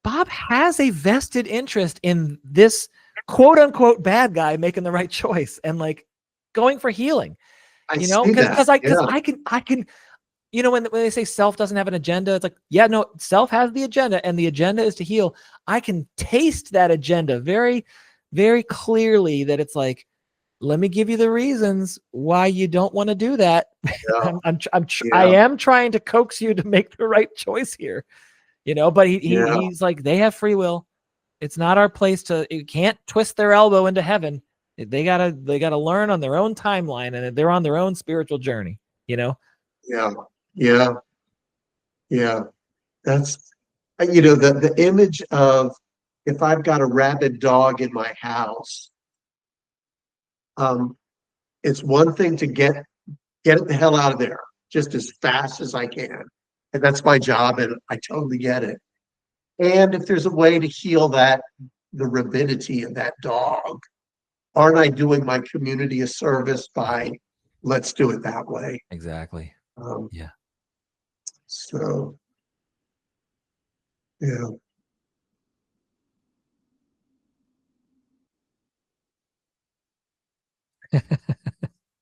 S1: Bob has a vested interest in this quote unquote bad guy making the right choice and like going for healing, because I can, when they say self doesn't have an agenda, it's like, no, self has the agenda, and the agenda is to heal. I can taste that agenda very, very clearly, that it's like, let me give you the reasons why you don't want to do that. I am trying to coax you to make the right choice here, but he's like, they have free will. It's not our place you can't twist their elbow into heaven. They gotta learn on their own timeline, and they're on their own spiritual journey,
S2: Yeah. That's, the image of, if I've got a rabid dog in my house, it's one thing to get it the hell out of there just as fast as I can. And that's my job, and I totally get it. And if there's a way to heal the rabidity of that dog, aren't I doing my community a service by, let's do it that way?
S1: Exactly. Yeah.
S2: So, yeah.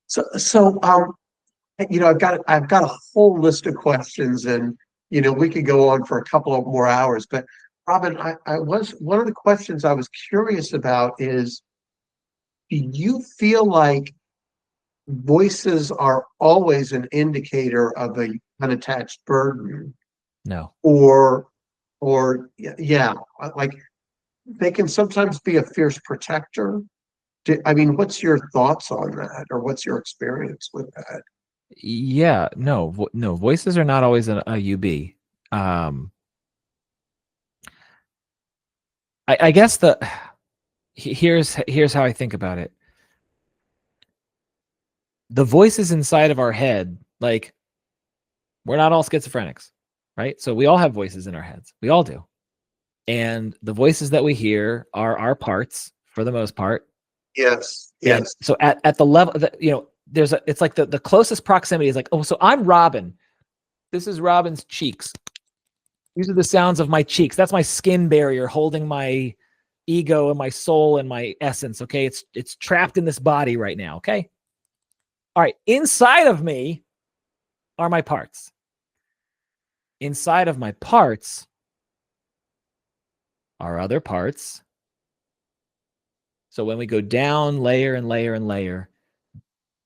S2: So, I've got a whole list of questions, and we could go on for a couple of more hours. But Robin, one of the questions I was curious about is, do you feel like voices are always an indicator of a unattached burden,
S1: No.
S2: or yeah, like they can sometimes be a fierce protector? What's your thoughts on that, or what's your experience with that?
S1: Yeah, no, voices are not always a UB. I guess here's how I think about it. The voices inside of our head, like, we're not all schizophrenics, right? So we all have voices in our heads. We all do. And the voices that we hear are our parts for the most part.
S2: Yes.
S1: And so at the level that, it's like the closest proximity is like, oh, so I'm Robin. This is Robin's cheeks. These are the sounds of my cheeks. That's my skin barrier holding my ego and my soul and my essence. Okay. It's trapped in this body right now. Okay. All right. Inside of me are my parts. Inside of my parts are other parts. So when we go down layer and layer and layer,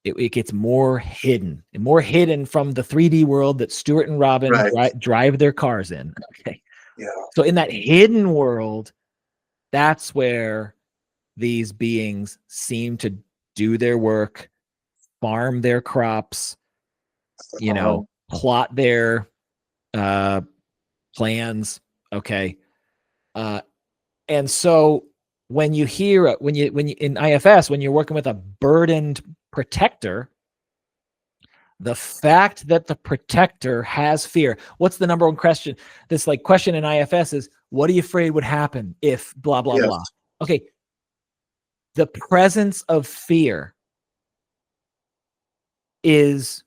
S1: it gets more hidden from the 3D world that Stuart and Robin drive their cars in. Okay.
S2: Yeah.
S1: So in that hidden world, that's where these beings seem to do their work, farm their crops, plot their plans. Okay. And so when you hear, when you in IFS, when you're working with a burdened protector, the fact that the protector has fear, what's the number one question? This question in IFS is, what are you afraid would happen if blah, blah, blah? Okay. The presence of fear is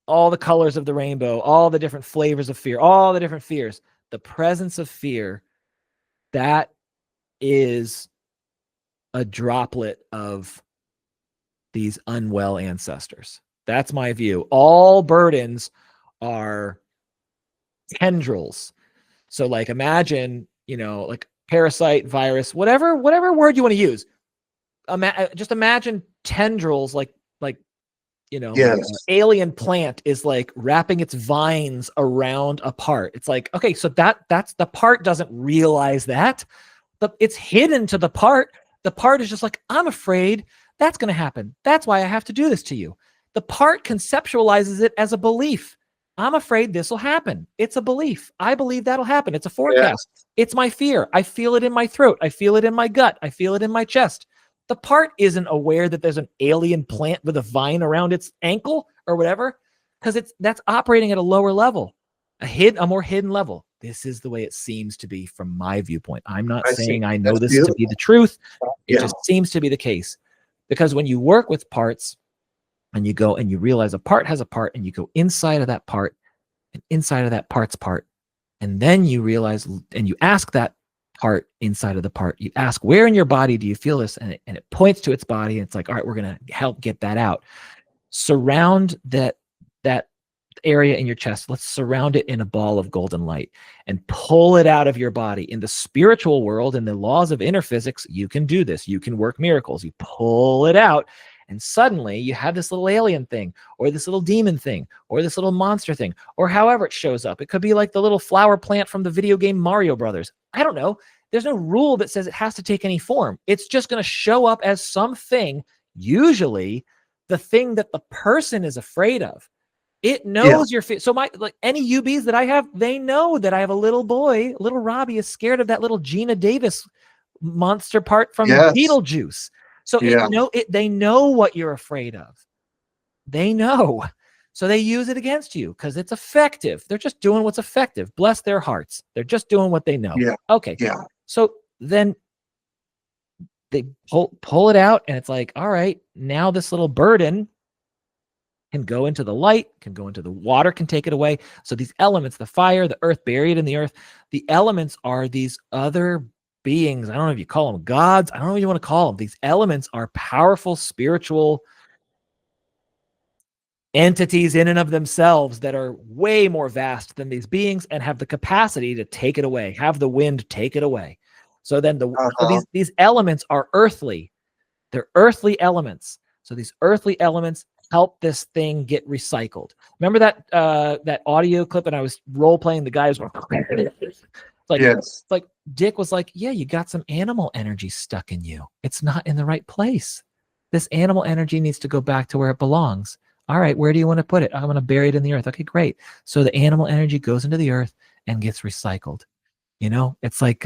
S1: all the colors of the rainbow, all the different flavors of fear, all the different fears. The presence of fear, that is a droplet of these unwell ancestors. That's my view. All burdens are tendrils. So imagine, parasite, virus, whatever word you want to use. Just imagine tendrils, alien plant is wrapping its vines around a part. It's okay, so that's the part doesn't realize that, but it's hidden to the part. The part is just I'm afraid that's going to happen. That's why I have to do this to you. The part conceptualizes it as a belief. I'm afraid this will happen. It's a belief. I believe that'll happen. It's a forecast. Yes. It's my fear. I feel it in my throat. I feel it in my gut. I feel it in my chest. The part isn't aware that there's an alien plant with a vine around its ankle or whatever, because that's operating at a lower level, a more hidden level. This is the way it seems to be from my viewpoint. I'm not saying I know this to be the truth. It just seems to be the case, because when you work with parts and you go and you realize a part has a part, and you go inside of that part and inside of that part's part, and then you realize and you ask that part inside of the part, you ask, where in your body do you feel this? And it points to its body, and it's all right, we're going to help get that out. Surround that area in your chest. Let's surround it in a ball of golden light and pull it out of your body. In the spiritual world, in the laws of inner physics, you can do this. You can work miracles. You pull it out, and suddenly you have this little alien thing, or this little demon thing, or this little monster thing, or however it shows up. It could be like the little flower plant from the video game Mario Brothers. I don't know. There's no rule that says it has to take any form. It's just going to show up as something, usually the thing that the person is afraid of. It knows your fear. So like any UBs that I have, they know that I have a little boy, little Robbie is scared of that little Gina Davis monster part from Beetlejuice. So they know what you're afraid of. They know. So they use it against you because it's effective. They're just doing what's effective. Bless their hearts. They're just doing what they know.
S2: Yeah.
S1: Okay.
S2: Yeah.
S1: So then they pull it out, and it's like, all right, now this little burden can go into the light, can go into the water, can take it away. So these elements, the fire, the earth, buried in the earth, the elements are these other beings. I don't know if you call them gods. I don't know what you want to call them. These elements are powerful spiritual entities in and of themselves that are way more vast than these beings and have the capacity to take it away, have the wind take it away. So then so these elements are earthly. They're earthly elements. So these earthly elements help this thing get recycled. Remember that audio clip, and I was role playing the guys. It's like Dick was like, yeah, you got some animal energy stuck in you. It's not in the right place. This animal energy needs to go back to where it belongs. All right, where do you want to put it? I'm going to bury it in the earth. Okay, great. So the animal energy goes into the earth and gets recycled. You know, it's like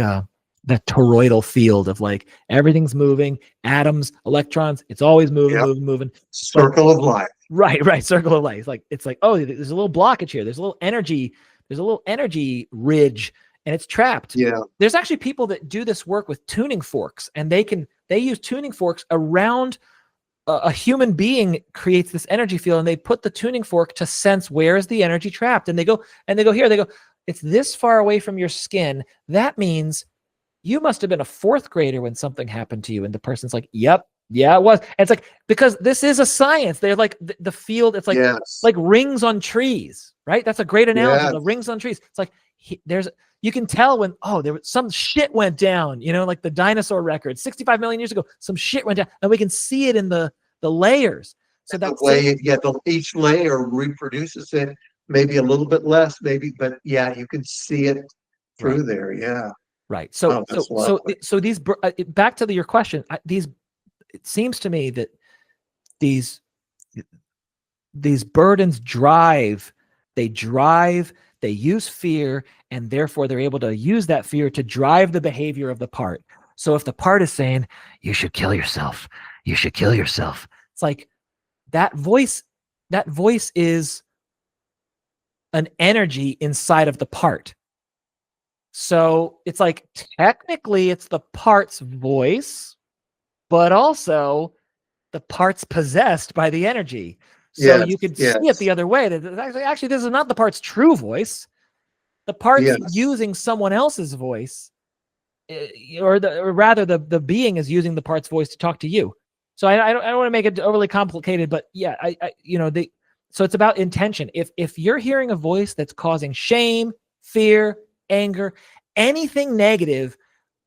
S1: the toroidal field of like everything's moving, atoms, electrons, it's always moving.
S2: Circle of life.
S1: Right. Circle of life. It's like, oh, there's a little blockage here. There's a little energy ridge, and it's trapped.
S2: Yeah.
S1: There's actually people that do this work with tuning forks, and they use tuning forks around a human being creates this energy field, and they put the tuning fork to sense where is the energy trapped. And they go here, it's this far away from your skin. That means you must have been a fourth grader when something happened to you. And the person's like, yep. Yeah, it was. And it's like, because this is a science. They're like the field. It's like, like rings on trees, right? That's a great analogy. The rings on trees. It's like, you can tell when, there was some shit went down, like the dinosaur record 65 million years ago, some shit went down, and we can see it in the layers. So that's
S2: each layer reproduces it, maybe a little bit less, but you can see it through there. Yeah.
S1: Right. So these, back to your question, it seems to me that these burdens they use fear, and therefore they're able to use that fear to drive the behavior of the part. So if the part is saying, you should kill yourself, it's like that voice is an energy inside of the part. So it's like, technically it's the part's voice, but also the part's possessed by the energy. So you could see it the other way. Actually, this is not the part's true voice. The part's using someone else's voice, or rather the being is using the part's voice to talk to you. So I don't want to make it overly complicated, but so it's about intention. If you're hearing a voice that's causing shame, fear, anger, anything negative,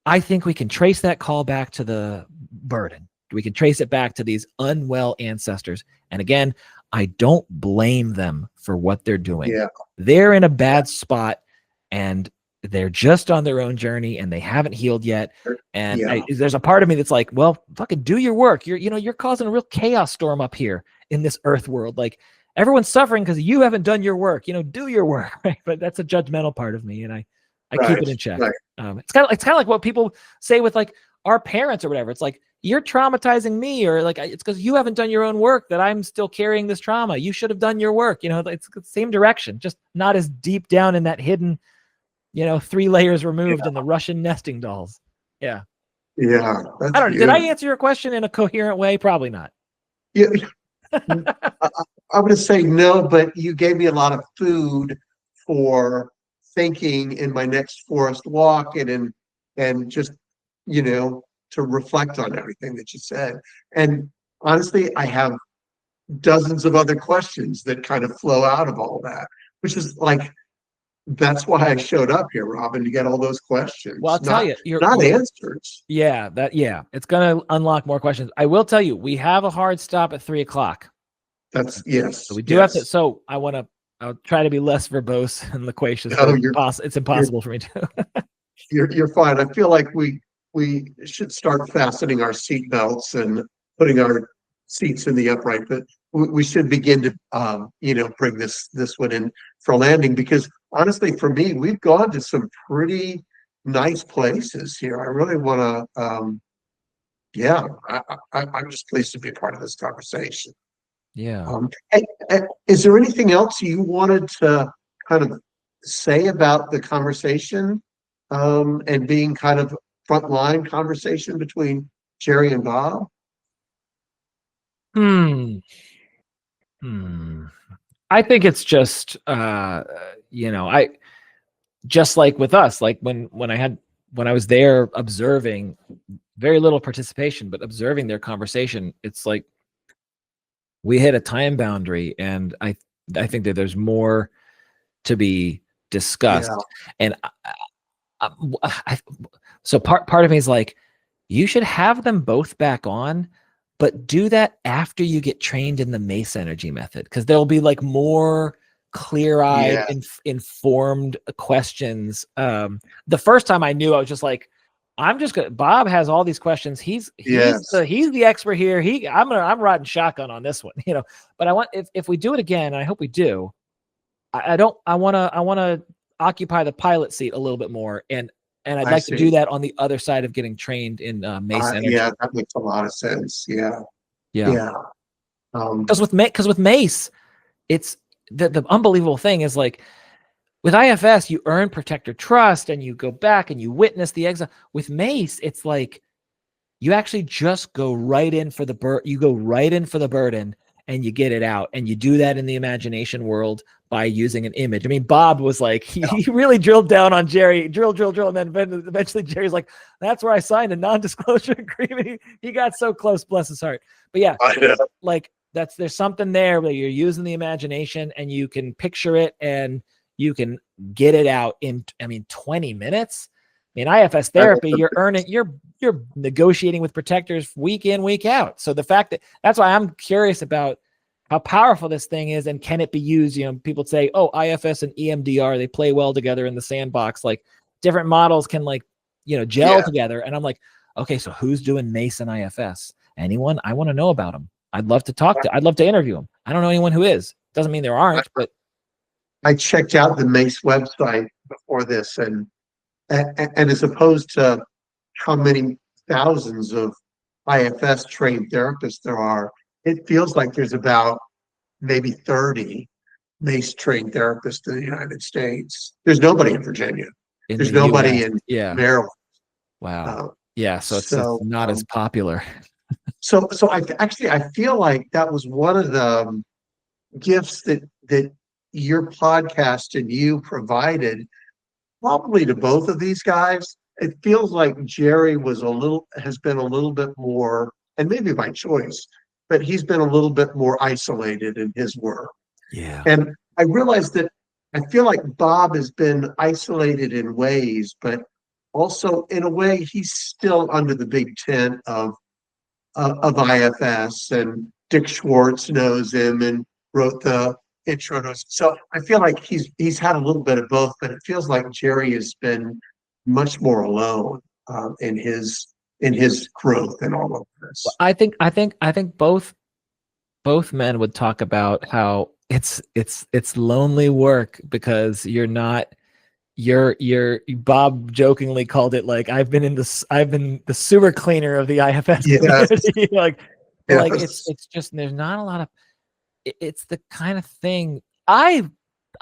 S1: I think we can trace that call back to the burden. We can trace it back to these unwell ancestors. And again, I don't blame them for what they're doing.
S2: Yeah.
S1: They're in a bad spot, and they're just on their own journey, and they haven't healed yet. And there's a part of me that's like, well, fucking do your work. You're causing a real chaos storm up here in this earth world. Like, everyone's suffering because you haven't done your work. Do your work. Right? But that's a judgmental part of me, and I keep it in check. Right. It's kind of like what people say with like our parents or whatever. It's like, you're traumatizing me, or like, it's because you haven't done your own work that I'm still carrying this trauma. You should have done your work. It's the same direction, just not as deep down in that hidden, 3 layers removed in the Russian nesting dolls. Yeah.
S2: Yeah.
S1: I don't know. Did I answer your question in a coherent way? Probably not.
S2: Yeah. I'm going to say no, but you gave me a lot of food for thinking in my next forest walk, and just, to reflect on everything that you said. And honestly, I have dozens of other questions that kind of flow out of all that, which is like, that's why I showed up here, Robin, to get all those questions.
S1: Well, I'll tell you,
S2: you're not answers.
S1: Yeah, it's going to unlock more questions. I will tell you, we have a hard stop at 3:00. So we do have to. So I'll try to be less verbose and loquacious. It's impossible for me to.
S2: You're fine. I feel like we should start fastening our seat belts and putting our seats in the upright we should begin to bring this one in for landing, because honestly, for me, we've gone to some pretty nice places here. I really want to yeah, I'm just pleased to be a part of this conversation.
S1: Yeah.
S2: Is there anything else you wanted to kind of say about the conversation, and being kind of frontline conversation between Jerry and Bob?
S1: Hmm. Hmm. I think it's just, I just like with us, like when I was there observing, very little participation, but observing their conversation, it's like we hit a time boundary, and I think that there's more to be discussed.
S2: Yeah,
S1: And so part of me is like, you should have them both back on, but do that after you get trained in the MACE energy method, because there'll be like more clear-eyed,
S2: yeah,
S1: informed questions. The first time I knew, I was just like, I'm just gonna. Bob has all these questions. He's
S2: yes.
S1: the expert here. I'm riding shotgun on this one, But I want, if we do it again, and I hope we do. I want to occupy the pilot seat a little bit more, and I'd
S2: I
S1: like to do
S2: see.
S1: that on the other side of getting trained in MACE energy.
S2: Yeah, that makes a lot of sense. Yeah,
S1: Yeah,
S2: yeah. Um,
S1: because with MACE, it's the unbelievable thing is, like, with IFS, you earn protector trust and you go back and you witness the exile. With MACE, it's like you actually just go right in for the you go right in for the burden, and you get it out. And you do that in the imagination world by using an image. I mean, Bob was like, he really drilled down on Jerry, drill. And then eventually Jerry's like, that's where I signed a non-disclosure agreement. He got so close, bless his heart. But yeah,
S2: I know.
S1: like there's something there where you're using the imagination and you can picture it and you can get it out in, 20 minutes. In IFS therapy, you're negotiating with protectors week in, week out. So the fact that's why I'm curious about how powerful this thing is, and can it be used? People say, oh, IFS and EMDR, they play well together in the sandbox. Like, different models can gel together. And I'm like, okay, so who's doing MACE and IFS? Anyone? I want to know about them. I'd love to interview them. I don't know anyone who is. Doesn't mean there aren't, but
S2: I checked out the MACE website before this, and as opposed to how many thousands of IFS trained therapists there are, it feels like there's about maybe 30 MACE trained therapists in the United States. There's nobody in Virginia.
S1: in
S2: There's
S1: the US,
S2: nobody in
S1: yeah.
S2: Maryland.
S1: Wow. Yeah. So it's
S2: So,
S1: not as popular.
S2: so I feel like that was one of the gifts that your podcast and you provided, probably to both of these guys. It feels like Jerry has been a little bit more, and maybe by choice, but he's been a little bit more isolated in his work.
S1: Yeah.
S2: And I realized that I feel like Bob has been isolated in ways, but also in a way he's still under the big tent of IFS, and Dick Schwartz knows him and wrote the intro notes. So I feel like he's had a little bit of both, but it feels like Jerry has been much more alone, in his growth and all of this.
S1: I think both men would talk about how it's lonely work, because Bob jokingly called it, like, I've been the sewer cleaner of the IFS
S2: Yes,
S1: community. like
S2: yes.
S1: it's just, there's not a lot of, it's the kind of thing I'm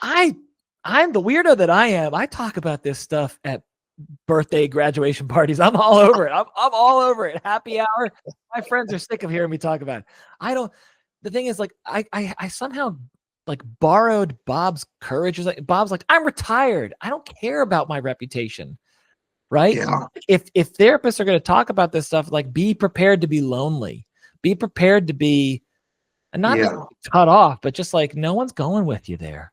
S1: the weirdo that I am. I talk about this stuff at birthday, graduation parties. I'm all over it. I'm all over it. Happy hour. My friends are sick of hearing me talk about it. The thing is, like, I somehow like borrowed Bob's courage. Bob's like, I'm retired. I don't care about my reputation. Right.
S2: Yeah,
S1: If therapists are going to talk about this stuff, like, be prepared to be lonely, be prepared to be, and not
S2: yeah,
S1: cut off, but just like, no one's going with you there.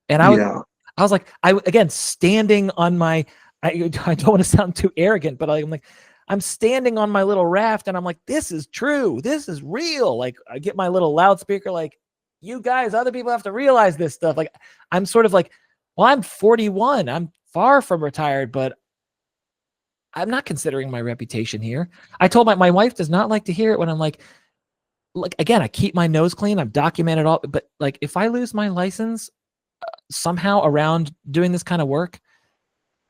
S1: And
S2: yeah,
S1: I was like, again, standing on my, I don't want to sound too arrogant, but I'm like, I'm standing on my little raft, and I'm like, this is true. This is real. Like, I get my little loudspeaker, like, you guys, other people have to realize this stuff. Like, I'm sort of like, well, I'm 41. I'm far from retired, but I'm not considering my reputation here. I told my wife does not like to hear it when I'm like, like, again, I keep my nose clean. I've documented all, but like, if I lose my license somehow around doing this kind of work,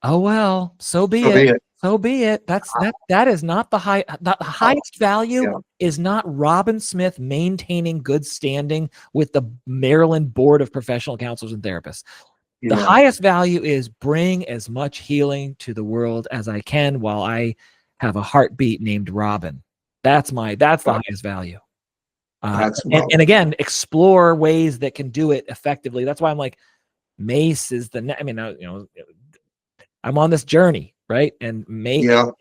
S1: oh, well, so be it. So be it. That is not the highest value is not Robin Smith maintaining good standing with the Maryland Board of Professional Counselors and Therapists. The highest value is bring as much healing to the world as I can while I have a heartbeat named Robin. That's the highest value. And again, explore ways that can do it effectively. That's why I'm like, Mace is I'm on this journey, right? And Mace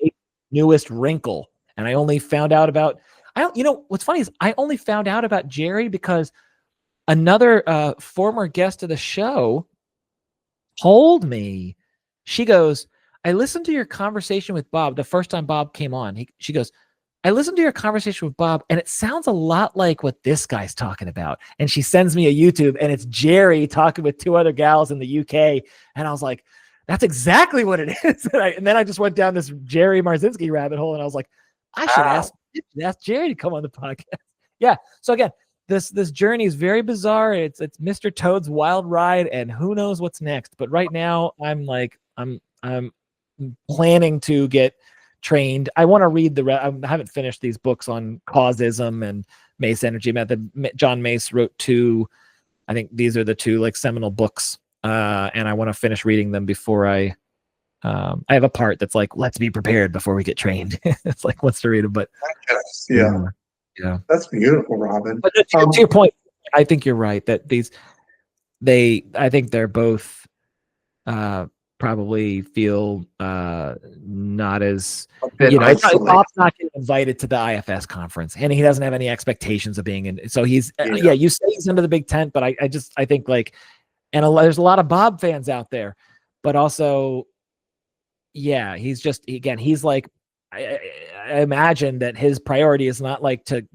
S1: newest wrinkle. And I only found out about, what's funny is I only found out about Jerry because another former guest of the show told me. She goes, I listened to your conversation with Bob the first time Bob came on. She goes, I listened to your conversation with Bob, and it sounds a lot like what this guy's talking about. And she sends me a YouTube, and it's Jerry talking with 2 other gals in the UK. And I was like, that's exactly what it is. And then I just went down this Jerry Marzinski rabbit hole, and I was like, I should ask Jerry to come on the podcast. Yeah. So again, this journey is very bizarre. It's Mr. Toad's wild ride, and who knows what's next. But right now, I'm planning to get trained. I want to read I haven't finished these books on causism and Mace energy method. John Mace wrote 2. I think these are the 2 like seminal books. And I want to finish reading them before I have a part that's like, let's be prepared before we get trained. It's like, let's read them. But
S2: yeah, that's beautiful, Robin.
S1: But to your point, I think you're right that I think they're both probably feel not as, Bob's not getting invited to the IFS conference, and he doesn't have any expectations of being in. So he's, you say he's under the big tent, but I think like, and there's a lot of Bob fans out there, but also, he's just, again, he's like, I imagine that his priority is not like to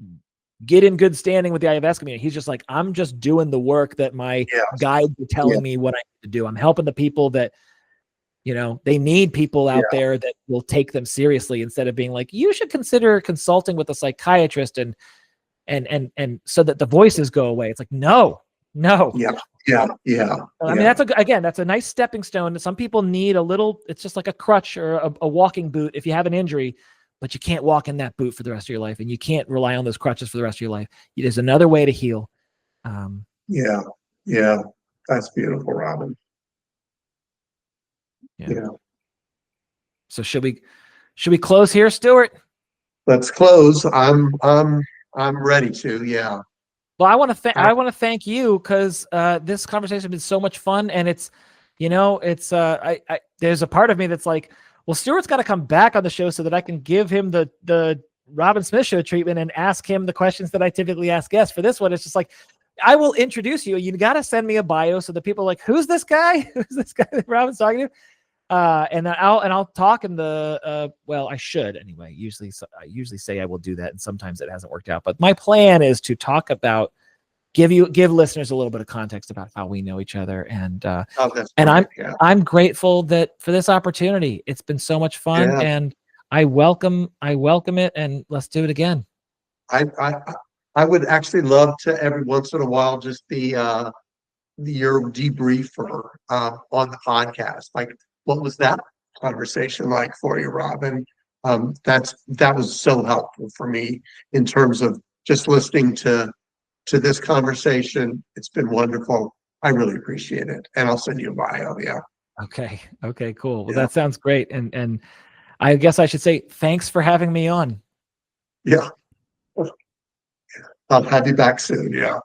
S1: get in good standing with the IFS community. He's just like, I'm just doing the work that my guides are telling me what I need to do. I'm helping the people that, they need people out there that will take them seriously, instead of being like, you should consider consulting with a psychiatrist and so that the voices go away. It's like, no.
S2: Yeah.
S1: I mean, that's a nice stepping stone. Some people need a little, it's just like a crutch or a walking boot if you have an injury, but you can't walk in that boot for the rest of your life, and you can't rely on those crutches for the rest of your life. There's another way to heal.
S2: That's beautiful, Robin. Yeah.
S1: So should we close here, Stuart?
S2: Let's close. I'm ready to. Yeah.
S1: Well, I want to thank you, because this conversation has been so much fun, and it's, there's a part of me that's like, well, Stuart's got to come back on the show so that I can give him the Robin Smith Show treatment and ask him the questions that I typically ask guests. For this one, it's just like, I will introduce you. You got to send me a bio so that people are like, who's this guy? Who's this guy that Robin's talking to? And I'll talk in the I should anyway. I usually say I will do that, and sometimes it hasn't worked out. But my plan is to talk about, give listeners a little bit of context about how we know each other, and I'm grateful for this opportunity. It's been so much fun, and I welcome it, and let's do it again.
S2: I would actually love to every once in a while just be your debriefer on the podcast. Like, what was that conversation like for you, Robin? That was so helpful for me in terms of just listening to this conversation. It's been wonderful. I really appreciate it. And I'll send you a bio. Yeah.
S1: Okay, cool. Well, that sounds great. And I guess I should say, thanks for having me on.
S2: Yeah. I'll have you back soon. Yeah.